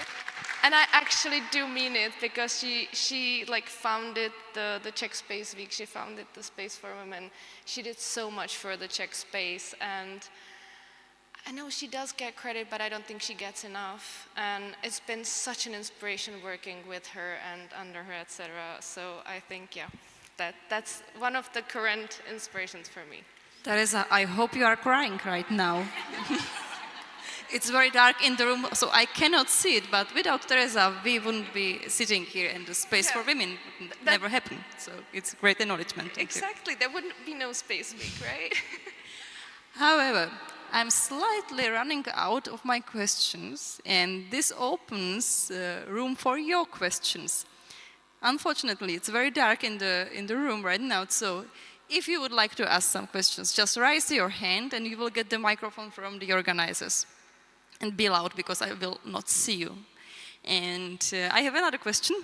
And I actually do mean it, because she like founded the Czech Space Week. She founded the Space4Women. She did so much for the Czech space, and I know she does get credit, but I don't think she gets enough. And it's been such an inspiration working with her and under her, etc. So I think, yeah, that's one of the current inspirations for me. Tereza, I hope you are crying right now. It's very dark in the room, so I cannot see it, but without Tereza, we wouldn't be sitting here, and the Space4Women would never happen. So it's great acknowledgement. Thank you. Exactly, there wouldn't be no Space Week, right? However, I'm slightly running out of my questions, and this opens room for your questions. Unfortunately, it's very dark in the room right now, so if you would like to ask some questions, just raise your hand and you will get the microphone from the organizers. And be loud, because I will not see you. And I have another question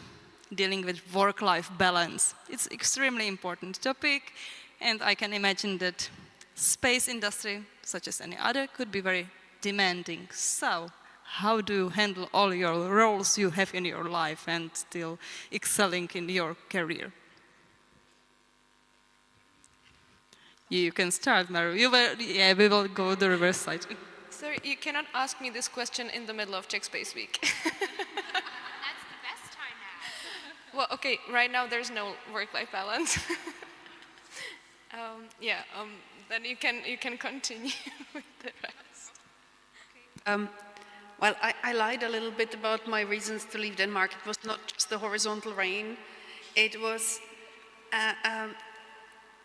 dealing with work-life balance. It's extremely important topic, and I can imagine that space industry, such as any other, could be very demanding. So, how do you handle all your roles you have in your life and still excelling in your career? You can start, Maru. Yeah, we will go the reverse side. Sir, you cannot ask me this question in the middle of Czech Space Week. That's the best time now. Well, okay, right now there's no work-life balance. Then you can continue with the rest. Well, I lied a little bit about my reasons to leave Denmark. It was not just the horizontal rain. It was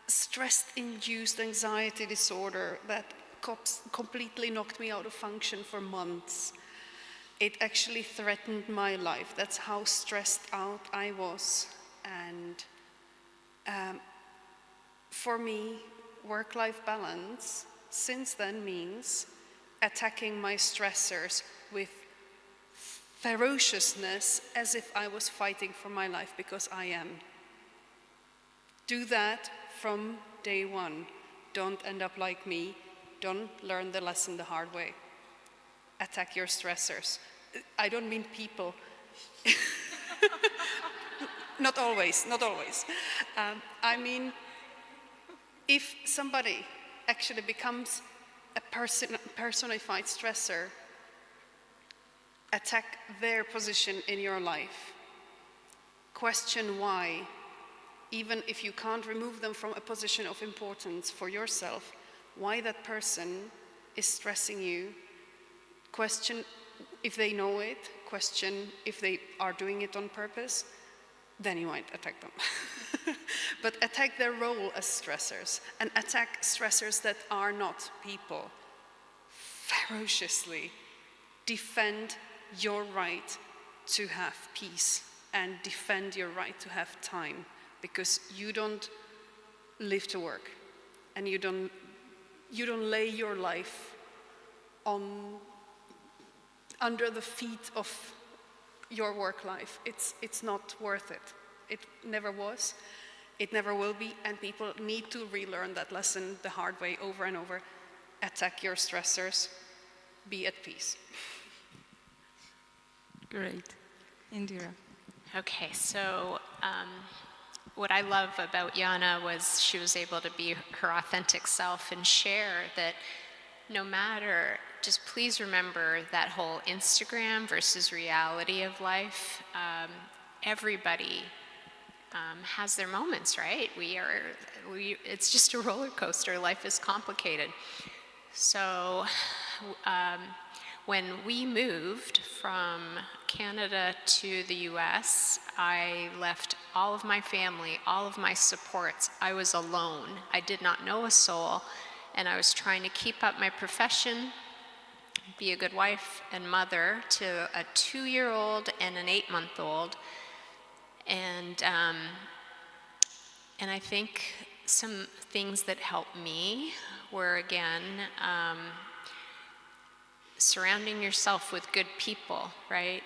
stress-induced anxiety disorder that completely knocked me out of function for months. It actually threatened my life. That's how stressed out I was. And for me, work-life balance since then means attacking my stressors with ferociousness as if I was fighting for my life, because I am. Do that from day one. Don't end up like me. Don't learn the lesson the hard way. Attack your stressors. I don't mean people. Not always. I mean, if somebody actually becomes a personified stressor, attack their position in your life. Question why. Even if you can't remove them from a position of importance for yourself, why that person is stressing you. Question if they know it, question if they are doing it on purpose, then you might attack them. But attack their role as stressors, and attack stressors that are not people. Ferociously defend your right to have peace and defend your right to have time, because you don't live to work, and you don't lay your life under the feet of your work life. It's not worth it. It never was, it never will be, and people need to relearn that lesson the hard way over and over. Attack your stressors, be at peace. Great. Indira. Okay, so what I love about Jana was she was able to be her authentic self and share that no matter, just please remember that whole Instagram versus reality of life. Everybody has their moments, right? It's just a roller coaster. Life is complicated. So when we moved from Canada to the US, I left all of my family, all of my supports. I was alone. I did not know a soul, and I was trying to keep up my profession, be a good wife and mother to a 2-year-old and an 8-month-old. And I think some things that helped me were, again, surrounding yourself with good people, right?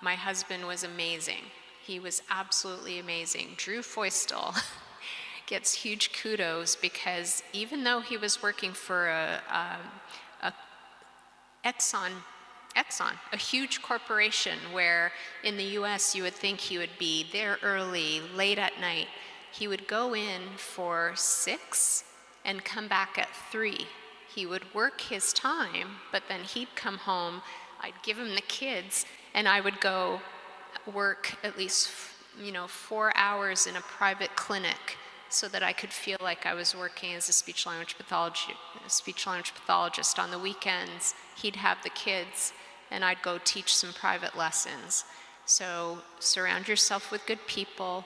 My husband was amazing. He was absolutely amazing. Drew Feustel gets huge kudos because even though he was working for a Exxon, a huge corporation where in the US you would think he would be there early, late at night, he would go in for 6 and come back at 3. He would work his time, but then he'd come home, I'd give him the kids, and I would go work at least 4 hours in a private clinic so that I could feel like I was working as a speech-language pathologist. On the weekends, he'd have the kids, and I'd go teach some private lessons. So surround yourself with good people,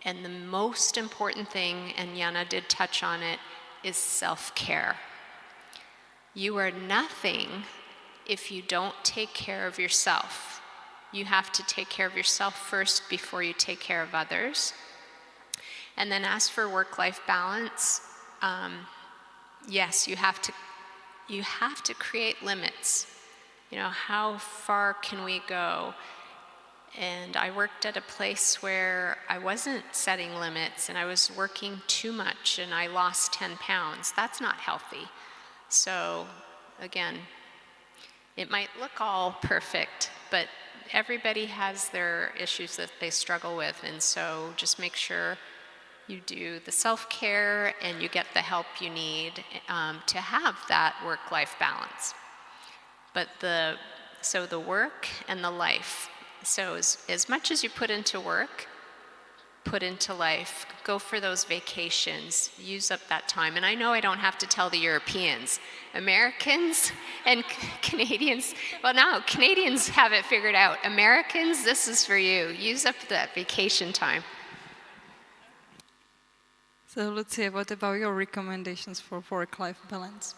and the most important thing, and Jana did touch on it, is self-care. You are nothing if you don't take care of yourself. You have to take care of yourself first before you take care of others. And then as for work-life balance, yes, you have to create limits. How far can we go? And I worked at a place where I wasn't setting limits and I was working too much and I lost 10 pounds. That's not healthy. So again, it might look all perfect, but everybody has their issues that they struggle with. And so just make sure you do the self-care and you get the help you need to have that work-life balance. But the work and the life. So as much as you put into work, put into life, go for those vacations, use up that time. And I know I don't have to tell the Europeans. Americans and Canadians, well now, Canadians have it figured out. Americans, this is for you. Use up that vacation time. So Lucie, what about your recommendations for work-life balance?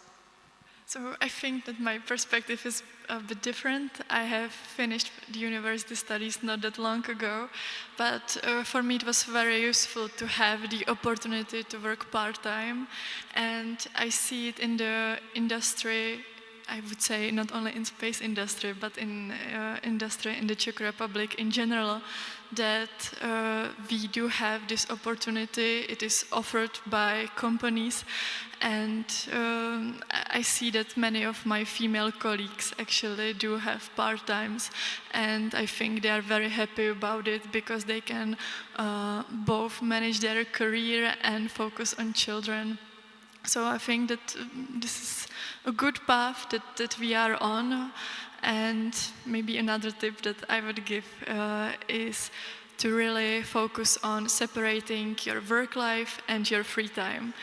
So I think that my perspective is a bit different. I have finished the university studies not that long ago, but for me it was very useful to have the opportunity to work part-time, and I see it in the industry, I would say not only in space industry, but in industry in the Czech Republic in general, that we do have this opportunity. It is offered by companies, and I see that many of my female colleagues actually do have part-times, and I think they are very happy about it because they can both manage their career and focus on children. So I think that this is a good path that we are on. And maybe another tip that I would give is to really focus on separating your work life and your free time.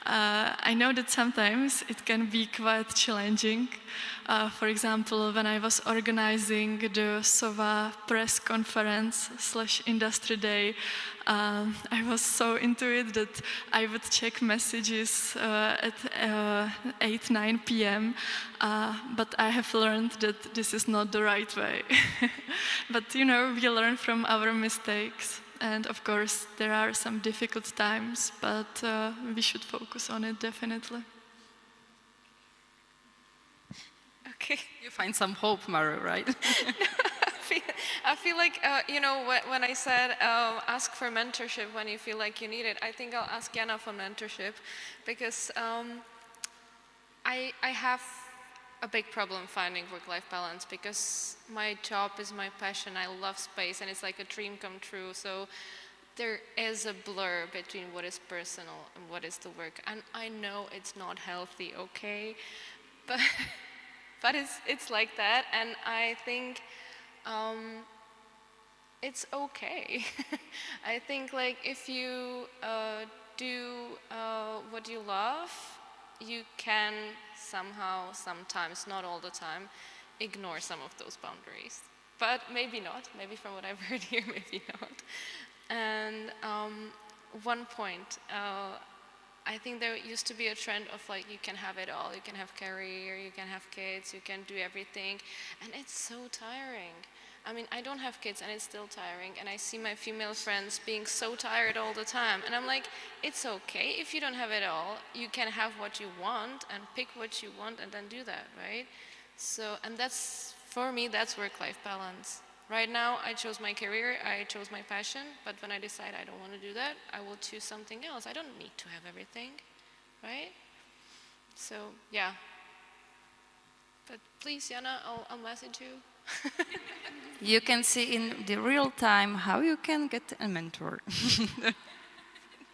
I know that sometimes it can be quite challenging. For example, when I was organizing the SOVA press conference / industry day, I was so into it that I would check messages at 8-9 p.m. But I have learned that this is not the right way. But we learn from our mistakes. And of course, there are some difficult times, but we should focus on it definitely. Okay. You find some hope, Maru, right? I feel like, when I said ask for mentorship when you feel like you need it, I think I'll ask Jana for mentorship because I have a big problem finding work-life balance because my job is my passion. I love space and it's like a dream come true. So there is a blur between what is personal and what is the work. And I know it's not healthy, okay? But it's like that, and I think it's okay. I think like if you do what you love, you can somehow, sometimes, not all the time, ignore some of those boundaries. But maybe not, maybe from what I've heard here, maybe not. And one point, I think there used to be a trend of like, you can have it all, you can have career, you can have kids, you can do everything, and it's so tiring. I mean, I don't have kids and it's still tiring, and I see my female friends being so tired all the time, and I'm like, it's okay if you don't have it all, you can have what you want and pick what you want and then do that, right? So, and that's, for me, that's work-life balance. Right now, I chose my career, I chose my passion, but when I decide I don't want to do that, I will choose something else. I don't need to have everything, right? So, yeah. But please, Jana, I'll message you. You can see in the real time how you can get a mentor.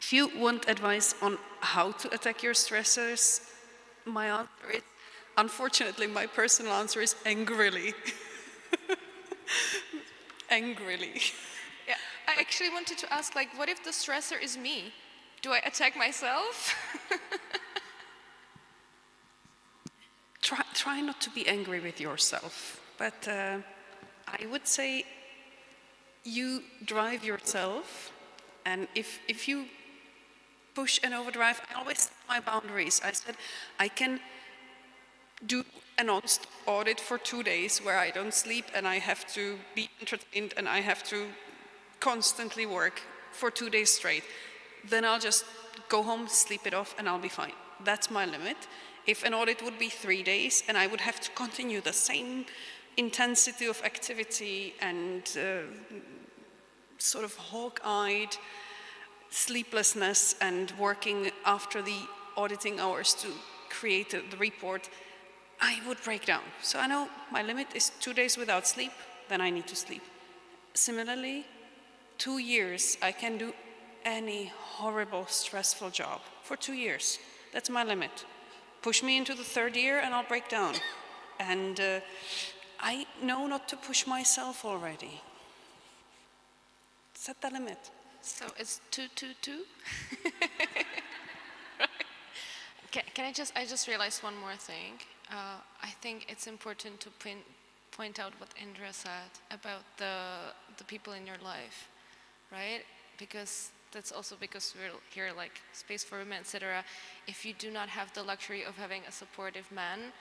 If you want advice on how to attack your stressors, my answer is, unfortunately, my personal answer is angrily. Angrily. Yeah, I actually wanted to ask, like, what if the stressor is me? Do I attack myself? Try not to be angry with yourself, but I would say you drive yourself, and if you push and overdrive, I always set my boundaries. I said I can do a non-stop audit for 2 days where I don't sleep and I have to be entertained and I have to constantly work for 2 days straight, then I'll just go home, sleep it off, and I'll be fine. That's my limit. If an audit would be 3 days and I would have to continue the same intensity of activity and sort of hawk-eyed sleeplessness and working after the auditing hours to create the report, I would break down. So I know my limit is 2 days without sleep, then I need to sleep. Similarly, 2 years, I can do any horrible, stressful job for 2 years. That's my limit. Push me into the 3rd year and I'll break down. And I know not to push myself already. Set the limit. So it's 222. Can I just realized one more thing. I think it's important to point out what Indira said about the people in your life, right? Because that's also because we're here like Space4Women, etc. If you do not have the luxury of having a supportive man,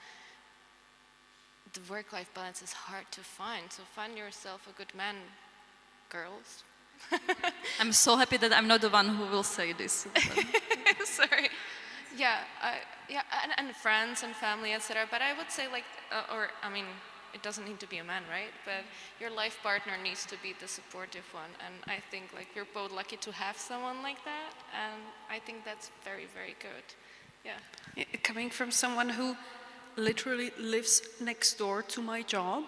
the work-life balance is hard to find. So find yourself a good man, girls. I'm so happy that I'm not the one who will say this. Sorry. Yeah, and friends and family, etc. But I would say like, it doesn't need to be a man, right? But your life partner needs to be the supportive one. And I think like we're both lucky to have someone like that. And I think that's very, very good. Yeah. Coming from someone who literally lives next door to my job,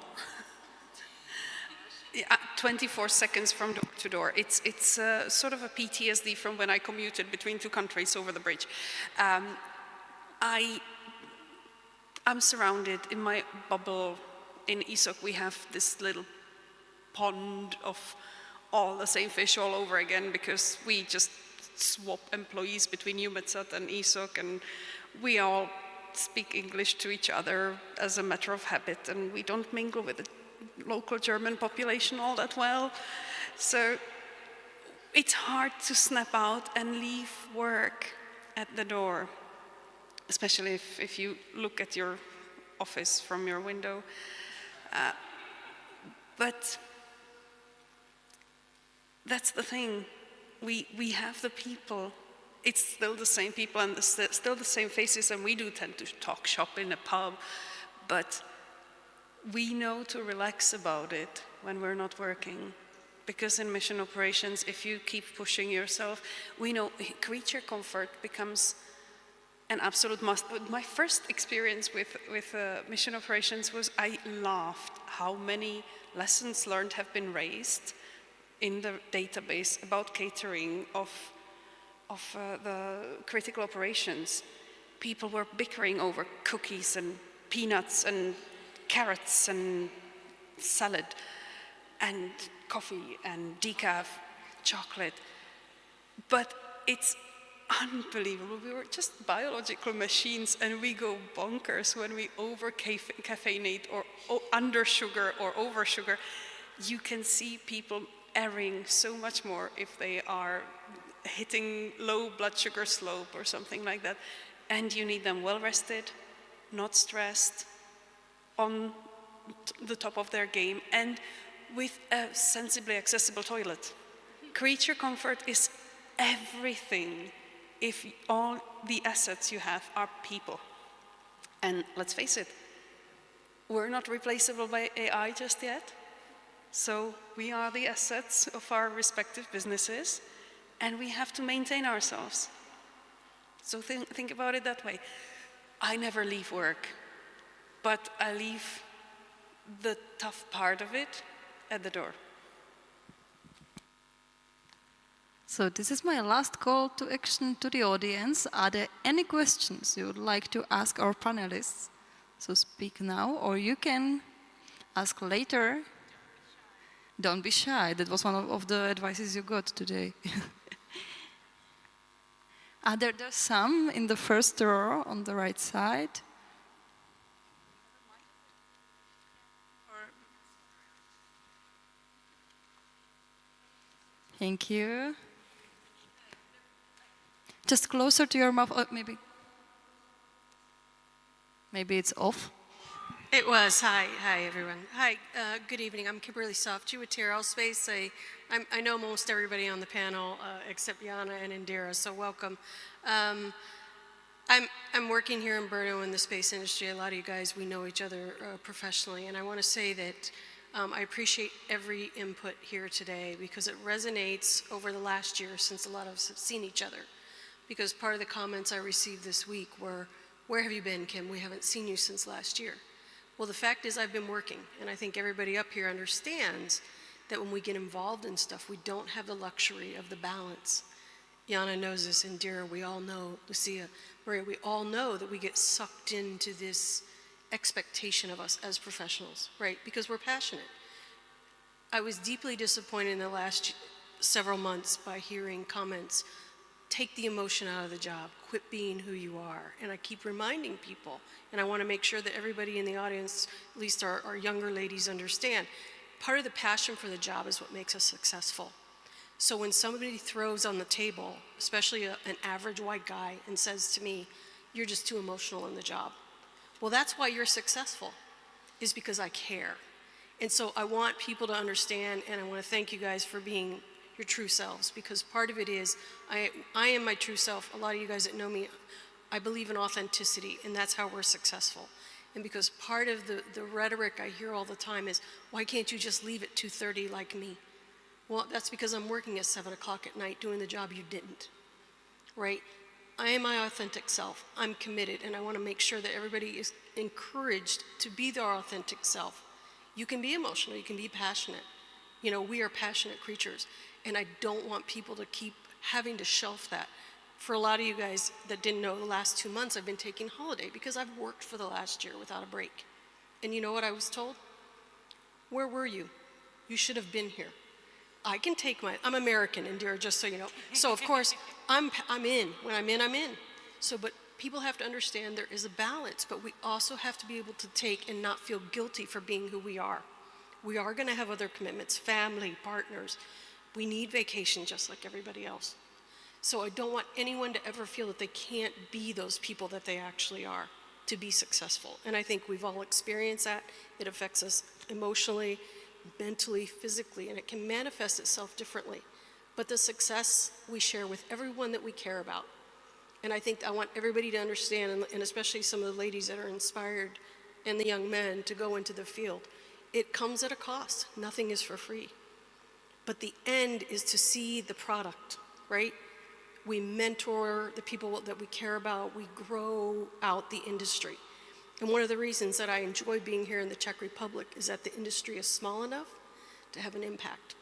24 seconds from door to door. It's sort of a PTSD from when I commuted between 2 countries over the bridge. I'm surrounded in my bubble. In ESOC, we have this little pond of all the same fish all over again because we just swap employees between UMETSAT and ESOC, and we all speak English to each other as a matter of habit, and we don't mingle with the local German population all that well. So it's hard to snap out and leave work at the door, especially if you look at your office from your window. But that's the thing. We have the people. It's still the same people and still the same faces, and we do tend to talk shop in a pub, but we know to relax about it when we're not working. Because in mission operations, if you keep pushing yourself, we know creature comfort becomes an absolute must. But my first experience with mission operations was I laughed how many lessons learned have been raised in the database about catering of the critical operations. People were bickering over cookies and peanuts and carrots and salad and coffee and decaf chocolate. But it's unbelievable. We were just biological machines, and we go bonkers when we over-caffeinate or under-sugar or over-sugar. You can see people erring so much more if they are hitting low blood sugar slope or something like that. And you need them well-rested, not stressed, on the top of their game, and with a sensibly accessible toilet. Creature comfort is everything if all the assets you have are people. And let's face it, we're not replaceable by AI just yet. So we are the assets of our respective businesses, and we have to maintain ourselves. So think about it that way. I never leave work, but I leave the tough part of it at the door. So this is my last call to action to the audience. Are there any questions you would like to ask our panelists? So speak now, or you can ask later. Don't be shy. That was one of the advices you got today. Are there some in the first row on the right side? Thank you. Just closer to your mouth, maybe Maybe it's off. It was. Hi everyone. Hi, good evening. I'm Kimberly Softu with TRL Space. I know most everybody on the panel except Jana and Indira, so welcome. I'm working here in Brno in the space industry. A lot of you guys, we know each other professionally, and I want to say that I appreciate every input here today because it resonates over the last year since a lot of us have seen each other. Because part of the comments I received this week were, "Where have you been, Kim? We haven't seen you since last year." Well, the fact is I've been working, and I think everybody up here understands that when we get involved in stuff, we don't have the luxury of the balance. Jana knows this, Indira, we all know, Lucia, Maria, we all know that we get sucked into this expectation of us as professionals, right? Because we're passionate. I was deeply disappointed in the last several months by hearing comments, take the emotion out of the job, quit being who you are. And I keep reminding people, and I want to make sure that everybody in the audience, at least our younger ladies, understand, part of the passion for the job is what makes us successful. So when somebody throws on the table, especially an average white guy, and says to me, "You're just too emotional in the job," well, that's why you're successful, is because I care. And so I want people to understand, and I want to thank you guys for being your true selves, because part of it is, I am my true self. A lot of you guys that know me, I believe in authenticity, and that's how we're successful. And because part of the rhetoric I hear all the time is, why can't you just leave at 2:30 like me? Well, that's because I'm working at 7 o'clock at night doing the job you didn't, right? I am my authentic self. I'm committed, and I want to make sure that everybody is encouraged to be their authentic self. You can be emotional, you can be passionate. You know, we are passionate creatures, and I don't want people to keep having to shelf that. For a lot of you guys that didn't know, the last 2 months I've been taking holiday because I've worked for the last year without a break. And you know what I was told? Where were you? You should have been here. I can take I'm American, Indira, just so you know. So of course, I'm in. When I'm in. So, but people have to understand there is a balance, but we also have to be able to take and not feel guilty for being who we are. We are going to have other commitments, family, partners. We need vacation just like everybody else. So I don't want anyone to ever feel that they can't be those people that they actually are to be successful. And I think we've all experienced that. It affects us emotionally, mentally, physically, and it can manifest itself differently. But the success we share with everyone that we care about. And I think I want everybody to understand, and especially some of the ladies that are inspired and the young men to go into the field, it comes at a cost. Nothing is for free. But the end is to see the product, right? We mentor the people that we care about. We grow out the industry. And one of the reasons that I enjoy being here in the Czech Republic is that the industry is small enough to have an impact.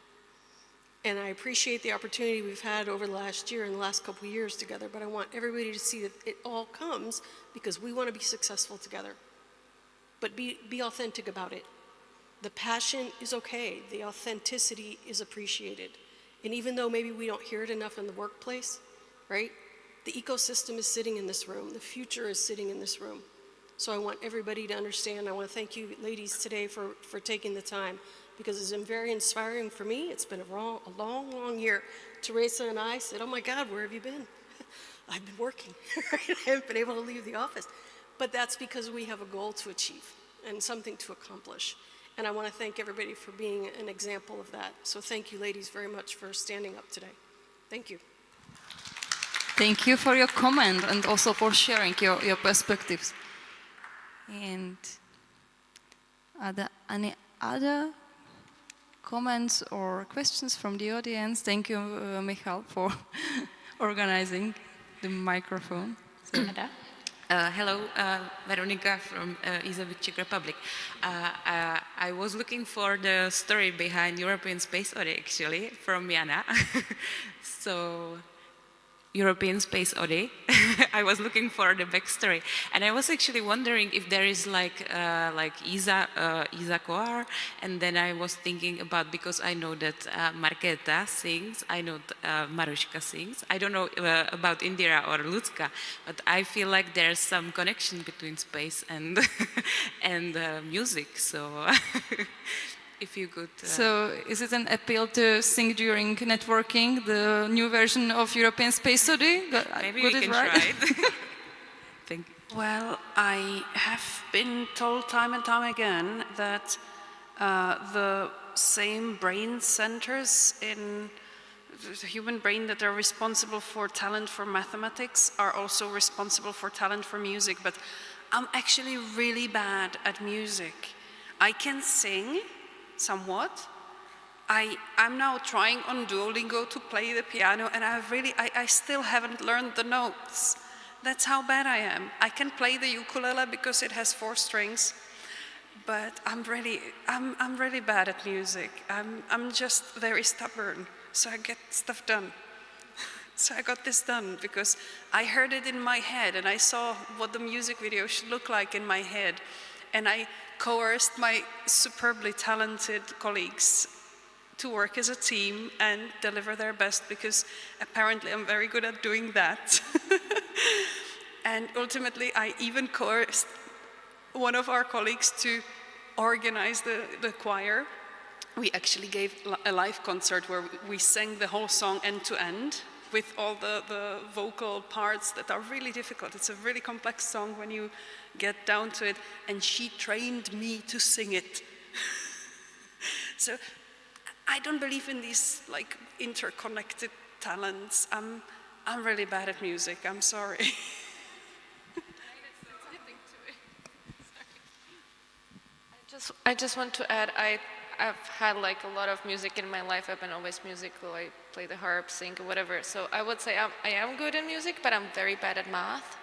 And I appreciate the opportunity we've had over the last year and the last couple of years together, but I want everybody to see that it all comes because we want to be successful together. But be authentic about it. The passion is okay. The authenticity is appreciated. And even though maybe we don't hear it enough in the workplace, right? The ecosystem is sitting in this room. The future is sitting in this room. So I want everybody to understand. I want to thank you ladies today for taking the time, because it's been very inspiring for me. It's been a long year. Teresa and I said, "Oh my God, where have you been?" I've been working. I haven't been able to leave the office. But that's because we have a goal to achieve and something to accomplish. And I want to thank everybody for being an example of that. So thank you ladies very much for standing up today. Thank you. Thank you for your comment and also for sharing your perspectives. And are there any other comments or questions from the audience? Thank you, Michal, for organizing the microphone. Hello, Veronika from ESOC Czech Republic. I was looking for the story behind European Space Odyssey, actually, from Jana. So, European Space Odyssey. I was looking for the backstory, and I was actually wondering if there is like Isa Koar, and then I was thinking about, because I know that Markéta sings, I know Maruška sings. I don't know about Indira or Lucka, but I feel like there's some connection between space and and music. So. If you could. So, is it an appeal to sing during networking the new version of European Space Odyssey? Maybe we can try it. Thank you. Well, I have been told time and time again that the same brain centers in the human brain that are responsible for talent for mathematics are also responsible for talent for music, but I'm actually really bad at music. I can sing somewhat. I'm now trying on Duolingo to play the piano, and I still haven't learned the notes. That's how bad I am. I can play the ukulele because it has 4 strings, but I'm really bad at music. I'm just very stubborn, so I get stuff done. So I got this done because I heard it in my head, and I saw what the music video should look like in my head, and I coerced my superbly talented colleagues to work as a team and deliver their best, because apparently I'm very good at doing that. And ultimately, I even coerced one of our colleagues to organize the choir. We actually gave a live concert where we sang the whole song end to end with all the vocal parts that are really difficult. It's a really complex song when you get down to it, and she trained me to sing it. So I don't believe in these like interconnected talents. I'm really bad at music. I'm sorry. I just want to add, I've had like a lot of music in my life. I've been always musical. I play the harp, sing, whatever. So I would say I am good in music, but I'm very bad at math.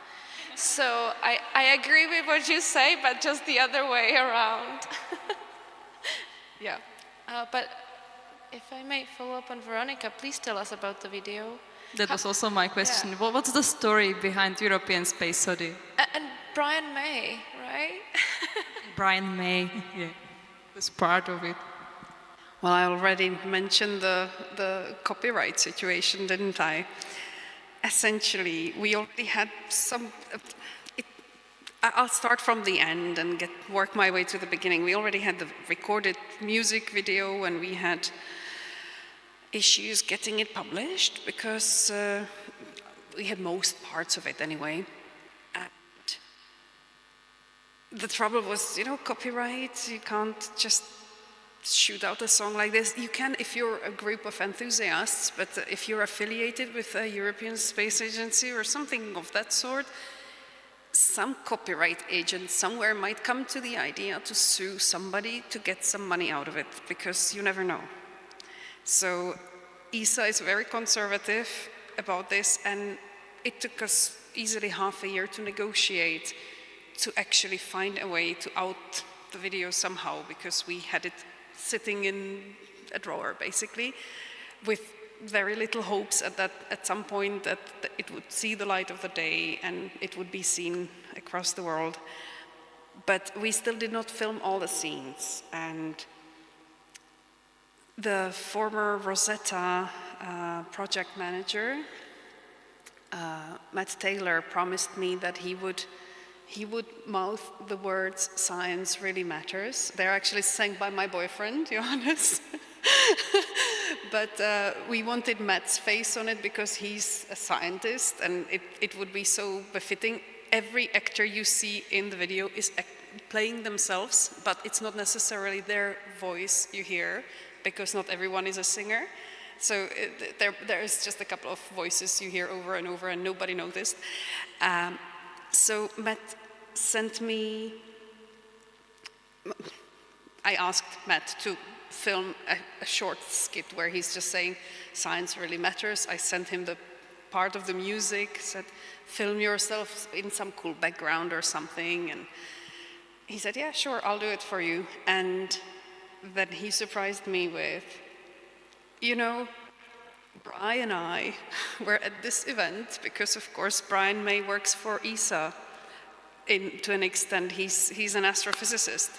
So I agree with what you say, but just the other way around. Yeah. But if I may follow up on Veronica, please tell us about the video. That was also my question. Yeah. What's the story behind European Space Odyssey? And Brian May, right? Brian May, yeah, was part of it. Well, I already mentioned the copyright situation, didn't I? Essentially, we already had some. I'll start from the end and work my way to the beginning. We already had the recorded music video, and we had issues getting it published because we had most parts of it anyway. And the trouble was, copyright. You can't just shoot out a song like this. You can if you're a group of enthusiasts, but if you're affiliated with a European Space Agency or something of that sort, some copyright agent somewhere might come to the idea to sue somebody to get some money out of it, because you never know. So ESA is very conservative about this, and it took us easily half a year to negotiate to actually find a way to out the video somehow, because we had it sitting in a drawer basically with very little hopes at some point that it would see the light of the day and it would be seen across the world. But we still did not film all the scenes, and the former Rosetta project manager, Matt Taylor, promised me that he would mouth the words "science really matters." They're actually sang by my boyfriend, Johannes. But we wanted Matt's face on it because he's a scientist, and it would be so befitting. Every actor you see in the video is playing themselves, but it's not necessarily their voice you hear, because not everyone is a singer. So there is just a couple of voices you hear over and over, and nobody noticed. So Matt sent me, I asked Matt to film a short skit where he's just saying, "Science really matters." I sent him the part of the music, said, "Film yourself in some cool background or something." And he said, "Yeah, sure, I'll do it for you." And then he surprised me with, Brian and I were at this event because, of course, Brian May works for ESA. To an extent, he's an astrophysicist.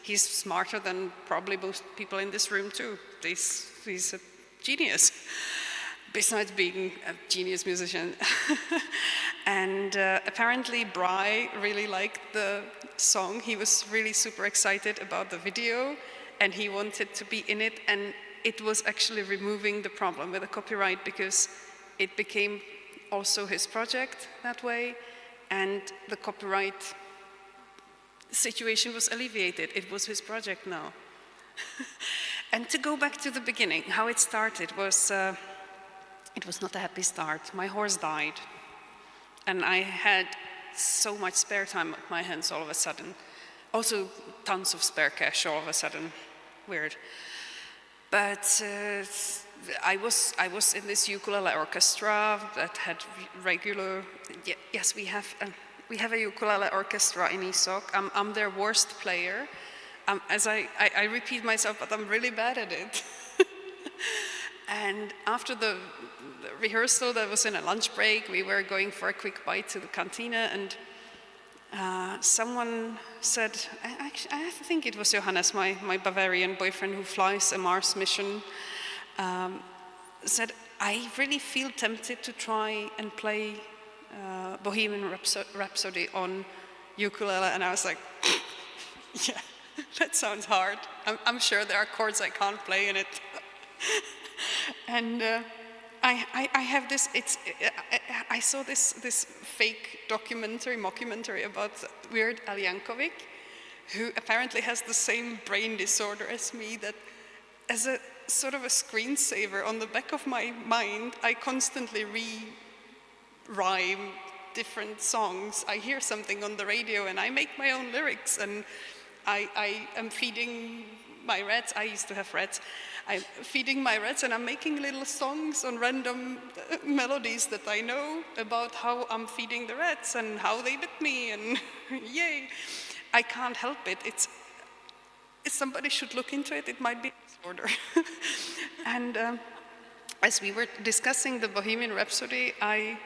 He's smarter than probably most people in this room too. He's a genius, besides being a genius musician. And apparently, Bry really liked the song. He was really super excited about the video, and he wanted to be in it. And it was actually removing the problem with the copyright, because it became also his project that way. and the copyright situation was alleviated. It was his project now. And to go back to the beginning, how it started was, it was not a happy start. My horse died, and I had so much spare time at my hands all of a sudden. Also, tons of spare cash all of a sudden. Weird. But I was in this ukulele orchestra that had regular. Yes, we have a ukulele orchestra in ESOC. I'm their worst player. As I repeat myself, but I'm really bad at it. And after the rehearsal, that was in a lunch break, we were going for a quick bite to the cantina, and someone said, I think it was Johannes, my Bavarian boyfriend who flies a Mars mission, said, I really feel tempted to try and play Bohemian Rhapsody on ukulele. And I was like, yeah, that sounds hard. I'm sure there are chords I can't play in it. And I have this, I saw this fake mockumentary about weird Al Yankovic, who apparently has the same brain disorder as me, that as a sort of a screensaver on the back of my mind, I constantly rhyme different songs. I hear something on the radio and I make my own lyrics, and I am feeding my rats. I used to have rats. I'm feeding my rats and I'm making little songs on random melodies that I know about how I'm feeding the rats and how they bit me, and yay. I can't help it. If somebody should look into it, it might be a disorder. And as we were discussing the Bohemian Rhapsody, I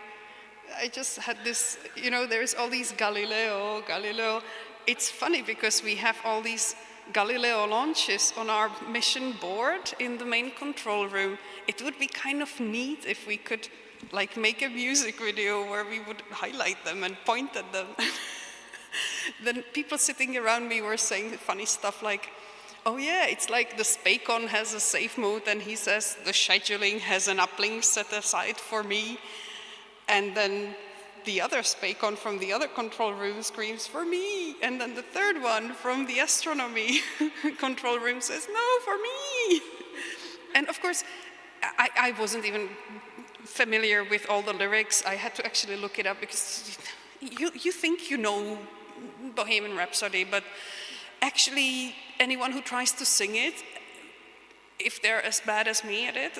just had this, there's all these Galileo. It's funny because we have all these Galileo launches on our mission board in the main control room. It would be kind of neat if we could make a music video where we would highlight them and point at them. Then people sitting around me were saying funny stuff like, oh yeah, it's like the Spacon has a safe mode and he says the scheduling has an uplink set aside for me. And then the other Spacon from the other control room screams, for me. And then the third one from the astronomy control room says, no, for me. And of course, I wasn't even familiar with all the lyrics. I had to actually look it up because you think you know Bohemian Rhapsody, but actually anyone who tries to sing it, if they're as bad as me at it,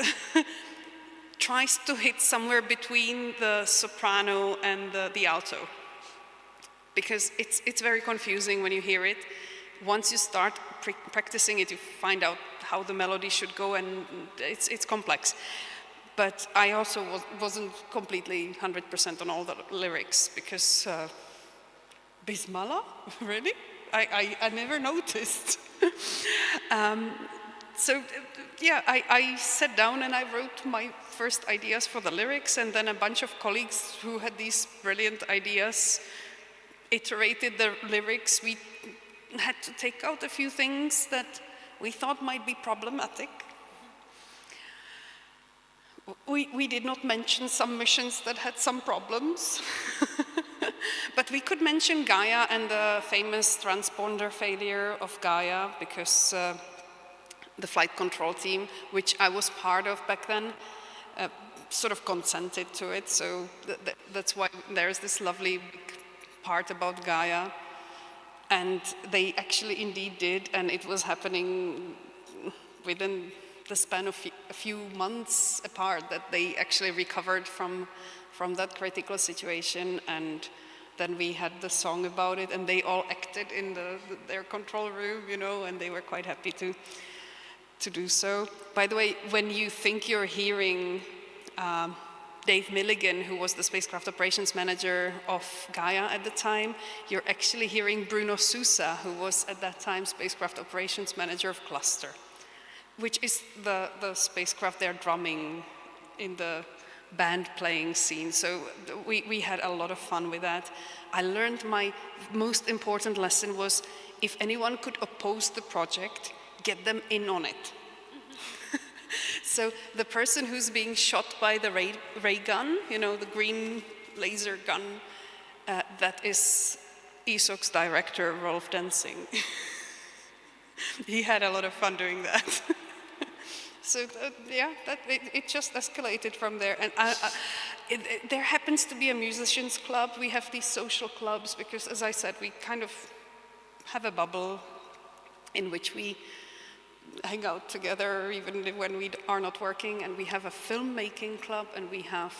tries to hit somewhere between the soprano and the alto, because it's very confusing when you hear it. Once you start practicing it, you find out how the melody should go, and it's complex. But I also wasn't completely 100% on all the lyrics, because Bismillah, really? I never noticed. So yeah, I sat down and I wrote my first ideas for the lyrics, and then a bunch of colleagues who had these brilliant ideas iterated the lyrics. We had to take out a few things that we thought might be problematic. We did not mention some missions that had some problems, but we could mention Gaia and the famous transponder failure of Gaia, because the flight control team, which I was part of back then, sort of consented to it. So that's why there's this lovely part about Gaia. And they actually indeed did, and it was happening within the span of a few months apart that they actually recovered from that critical situation. And then we had the song about it, and they all acted in their control room, and they were quite happy to do so. By the way, when you think you're hearing Dave Milligan, who was the spacecraft operations manager of Gaia at the time, you're actually hearing Bruno Sousa, who was at that time spacecraft operations manager of Cluster, which is the spacecraft they're drumming in the band playing scene. So we had a lot of fun with that. I learned my most important lesson was, if anyone could oppose the project, get them in on it. So the person who's being shot by the ray gun, the green laser gun, that is ESOC's director, Rolf Densing. He had a lot of fun doing that. So it just escalated from there. And there happens to be a musicians club. We have these social clubs because, as I said, we kind of have a bubble in which we hang out together even when we are not working. And we have a filmmaking club, and we have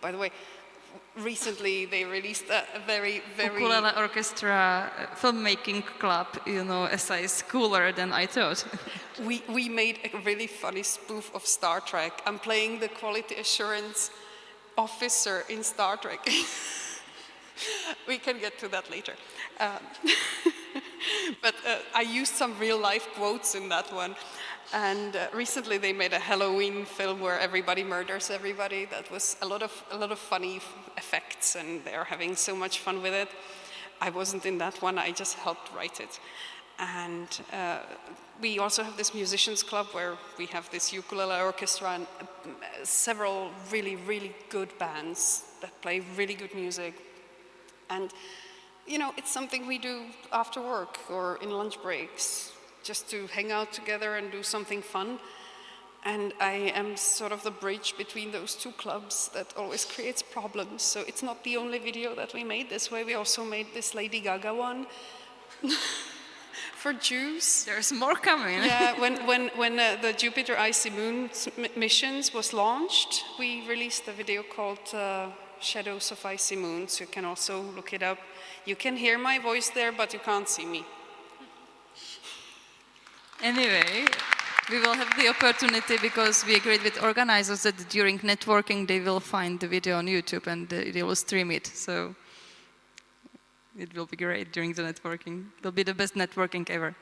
by the way, recently they released a very Ukulele orchestra filmmaking club, is cooler than I thought. We made a really funny spoof of Star Trek. I'm playing the quality assurance officer in Star Trek. We can get to that later. But I used some real life quotes in that one. And recently they made a Halloween film where everybody murders everybody. That was a lot of funny effects, and they're having so much fun with it. I wasn't in that one, I just helped write it. And we also have this musicians club where we have this ukulele orchestra and several really good bands that play really good music. And it's something we do after work or in lunch breaks, just to hang out together and do something fun. And I am sort of the bridge between those two clubs that always creates problems. So it's not the only video that we made this way. We also made this Lady Gaga one for Jews. There's more coming. Yeah, when the Jupiter Icy Moon missions was launched, we released a video called Shadows of Icy Moons. You can also look it up. You can hear my voice there, but you can't see me. Anyway, we will have the opportunity, because we agreed with organizers that during networking they will find the video on YouTube and they will stream it. So it will be great during the networking. It will be the best networking ever.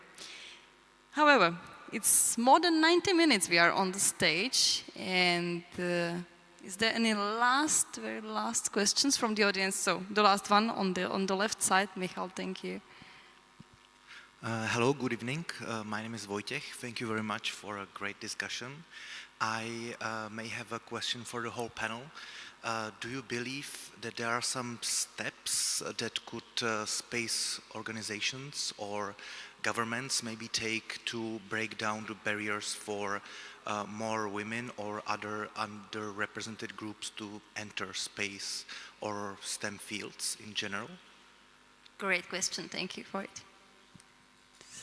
However, it's more than 90 minutes we are on the stage, and is there any very last questions from the audience? So the last one on the left side, Michal, thank you. Hello, good evening. My name is Wojciech. Thank you very much for a great discussion. I may have a question for the whole panel. Do you believe that there are some steps that could space organizations or governments maybe take to break down the barriers for more women or other underrepresented groups to enter space or STEM fields in general? Great question, thank you for it.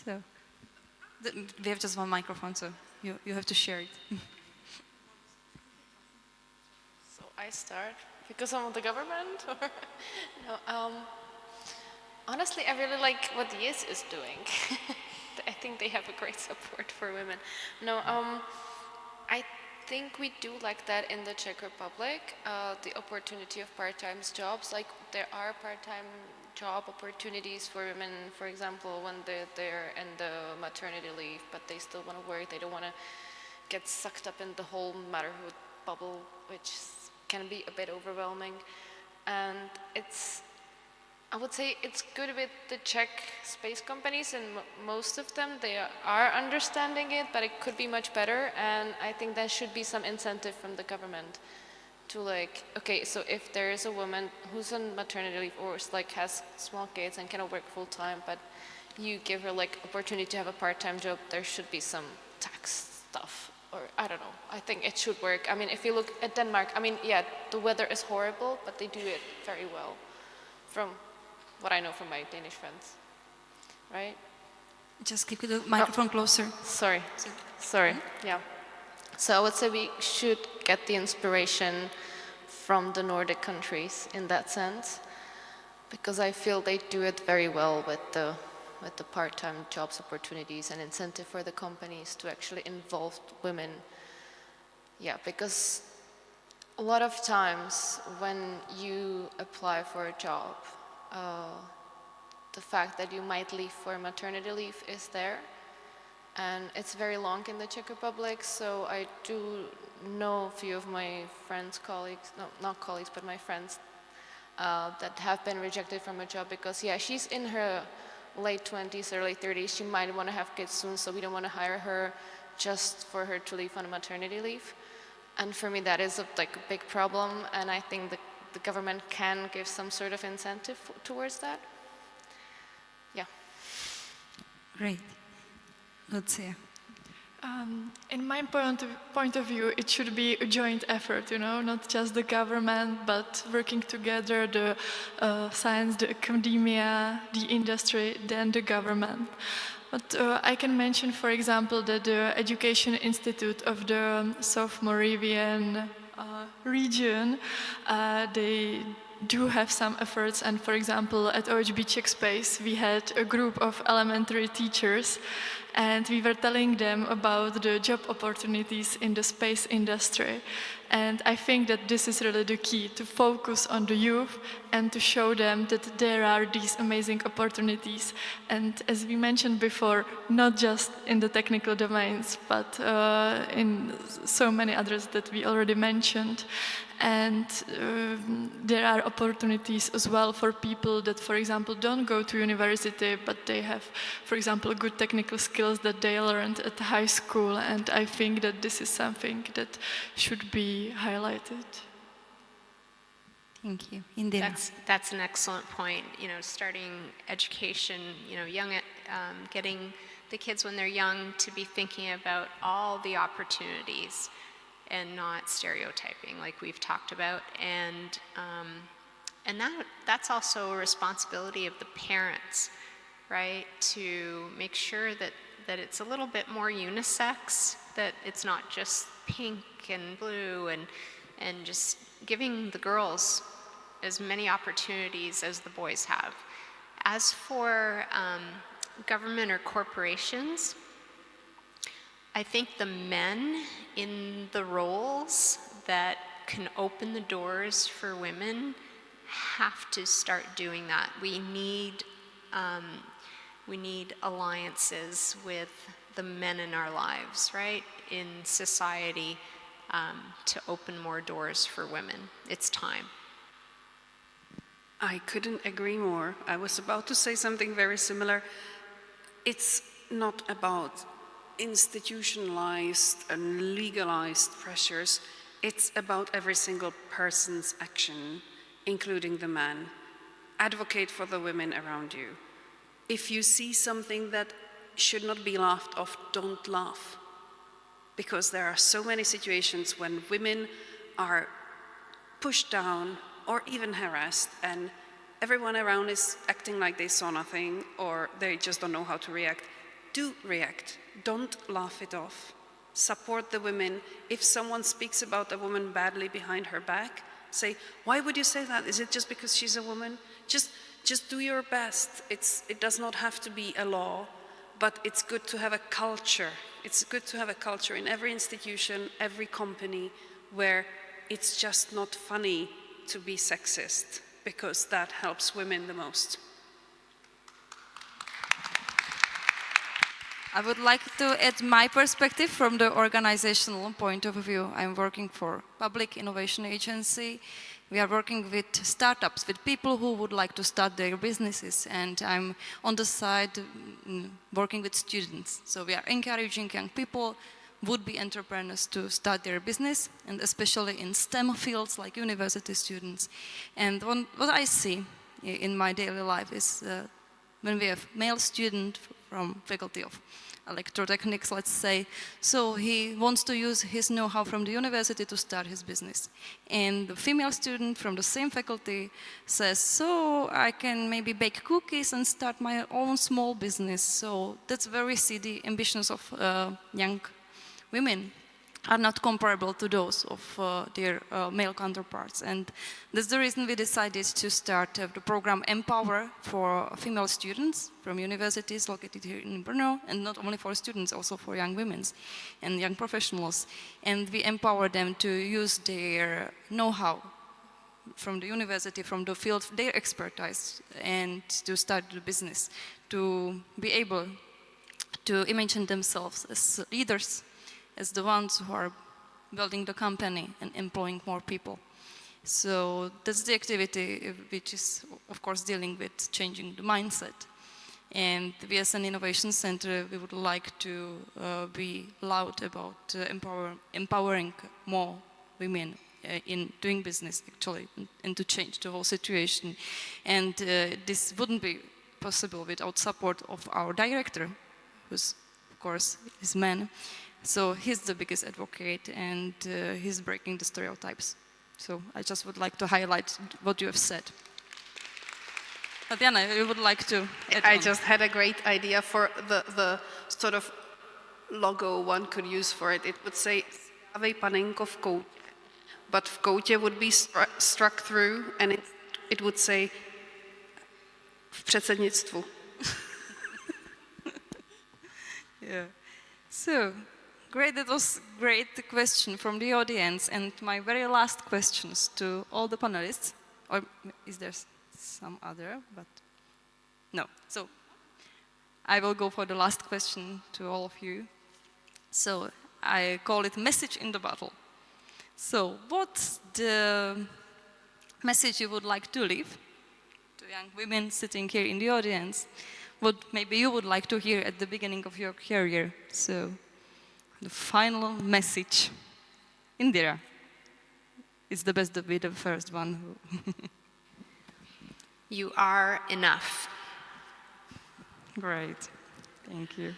So, we have just one microphone, so you have to share it. So I start because I'm the government? Or no, honestly, I really like what the ES is doing. I think they have a great support for women. No, I think we do like that in the Czech Republic, the opportunity of part-time jobs. Like there are part-time job opportunities for women, for example, when they're in the maternity leave, but they still want to work. They don't want to get sucked up in the whole motherhood bubble, which can be a bit overwhelming. And I would say it's good with the Czech space companies, and most of them, they are understanding it, but it could be much better. And I think there should be some incentive from the government to like, okay, so if there is a woman who's on maternity leave or has small kids and cannot work full time, but you give her like opportunity to have a part-time job, there should be some tax stuff, or I don't know. I think it should work. I mean, if you look at Denmark, I mean, yeah, the weather is horrible, but they do it very well, from what I know from my Danish friends, right? Just keep the microphone closer. Sorry, yeah. So I would say we should get the inspiration from the Nordic countries in that sense, because I feel they do it very well with the part-time jobs opportunities and incentive for the companies to actually involve women. Yeah, because a lot of times when you apply for a job, the fact that you might leave for maternity leave is there. And it's very long in the Czech Republic, so I do know a few of my friends, colleagues, no, not colleagues, but my friends that have been rejected from a job because, yeah, she's in her late 20s, early 30s. She might want to have kids soon, so we don't want to hire her just for her to leave on maternity leave. And for me, that is a big problem, and I think the government can give some sort of incentive towards that. Yeah. Great. Lucia. In my point of view, it should be a joint effort, you know, not just the government, but working together, the science, the academia, the industry, then the government. But I can mention, for example, that the Education Institute of the South Moravian region, they do have some efforts, and for example at OHB Czechspace we had a group of elementary teachers and we were telling them about the job opportunities in the space industry. And I think that this is really the key, to focus on the youth and to show them that there are these amazing opportunities. And as we mentioned before, not just in the technical domains, but in so many others that we already mentioned. And there are opportunities as well for people that, for example, don't go to university, but they have, for example, good technical skills that they learned at high school. And I think that this is something that should be highlighted. Thank you. Indira. That's an excellent point. You know, starting education, you know, getting the kids when they're young to be thinking about all the opportunities and not stereotyping like we've talked about. And that's also a responsibility of the parents, right? To make sure that it's a little bit more unisex, that it's not just pink and blue, and just giving the girls as many opportunities as the boys have. As for government or corporations, I think the men in the roles that can open the doors for women have to start doing that. We need alliances with the men in our lives, right, in society, to open more doors for women. It's time. I couldn't agree more. I was about to say something very similar. It's not about institutionalized and legalized pressures. It's about every single person's action, including the man. Advocate for the women around you. If you see something that should not be laughed off, don't laugh. Because there are so many situations when women are pushed down or even harassed, and everyone around is acting like they saw nothing, or they just don't know how to react. Do react. Don't laugh it off. Support the women. If someone speaks about a woman badly behind her back, say, why would you say that? Is it just because she's a woman? Just do your best. It does not have to be a law, but it's good to have a culture. It's good to have a culture in every institution, every company, where it's just not funny to be sexist, because that helps women the most. I would like to add my perspective from the organizational point of view. I'm working for Public Innovation Agency. We are working with startups, with people who would like to start their businesses, and I'm on the side working with students. So we are encouraging young people, would-be entrepreneurs, to start their business, and especially in STEM fields like university students. And what I see in my daily life is when we have male student from Faculty of Electrotechnics, let's say, so he wants to use his know-how from the university to start his business. And the female student from the same faculty says, so I can maybe bake cookies and start my own small business. So that's where we see the ambitions of young women are not comparable to those of their male counterparts. And that's the reason we decided to start the program Empower for female students from universities located here in Brno, and not only for students, also for young women and young professionals. And we empower them to use their know-how from the university, from the field, their expertise, and to start the business, to be able to imagine themselves as leaders, as the ones who are building the company and employing more people. So that's the activity which is, of course, dealing with changing the mindset. And we as an innovation center, we would like to be loud about empowering more women in doing business, actually, and to change the whole situation. And this wouldn't be possible without support of our director, who's, of course, is man. So he's the biggest advocate, and he's breaking the stereotypes. So I just would like to highlight what you have said. Jana, you would like to add I on? just had a great idea for the sort of logo one could use for it. It would say "Zdravej panenko v koutě," but v koutě would be struck through, and it would say v předsednictvu. Yeah. So, great, that was great question from the audience. And my very last questions to all the panelists, or is there some other, but no. So, I will go for the last question to all of you. So, I call it message in the battle. So, what's the message you would like to leave to young women sitting here in the audience? What maybe you would like to hear at the beginning of your career? So, the final message. Indira is the best to be the first one. You are enough. Great, thank you.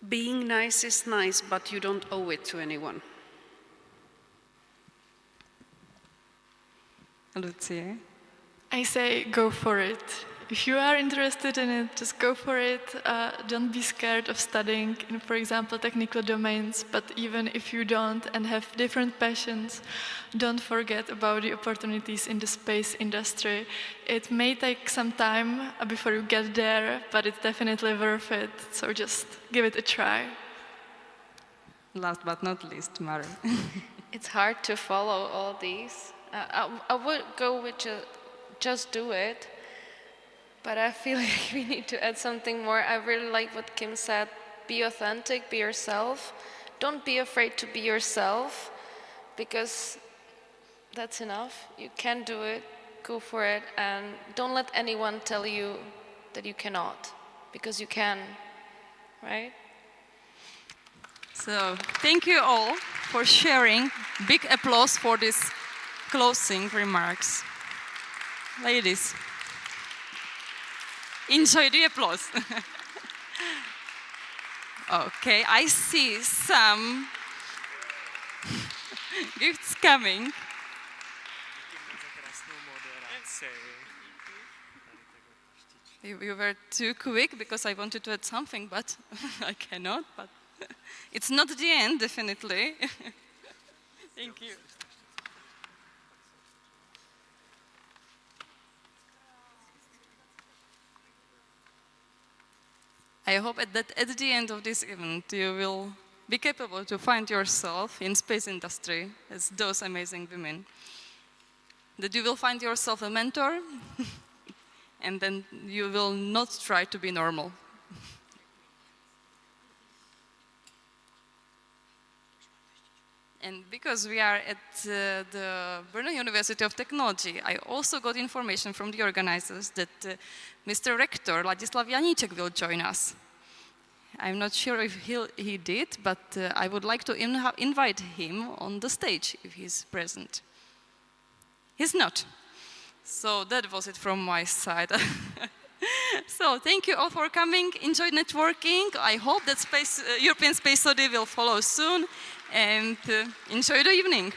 Being nice is nice, but you don't owe it to anyone. Lucie? I say go for it. If you are interested in it, just go for it. Don't be scared of studying in, for example, technical domains, but even if you don't and have different passions, don't forget about the opportunities in the space industry. It may take some time before you get there, but it's definitely worth it, so just give it a try. Last but not least, Mare. It's hard to follow all these. I would go with just do it, but I feel like we need to add something more. I really like what Kim said. Be authentic, be yourself. Don't be afraid to be yourself, because that's enough. You can do it, go for it, and don't let anyone tell you that you cannot, because you can, right? So, thank you all for sharing. Big applause for these closing remarks. Ladies, enjoy the applause. Okay, I see some gifts coming. You were too quick because I wanted to add something, but I cannot. But it's not the end, definitely. Thank you. I hope that at the end of this event you will be capable to find yourself in space industry as those amazing women. That you will find yourself a mentor and then you will not try to be normal. And because we are at the Brno University of Technology, I also got information from the organizers that Mr. Rector Ladislav Janíček will join us. I'm not sure if he did, but I would like to invite him on the stage if he's present. He's not. So that was it from my side. So thank you all for coming. Enjoy networking. I hope that European Space Study will follow soon. And enjoy the evening.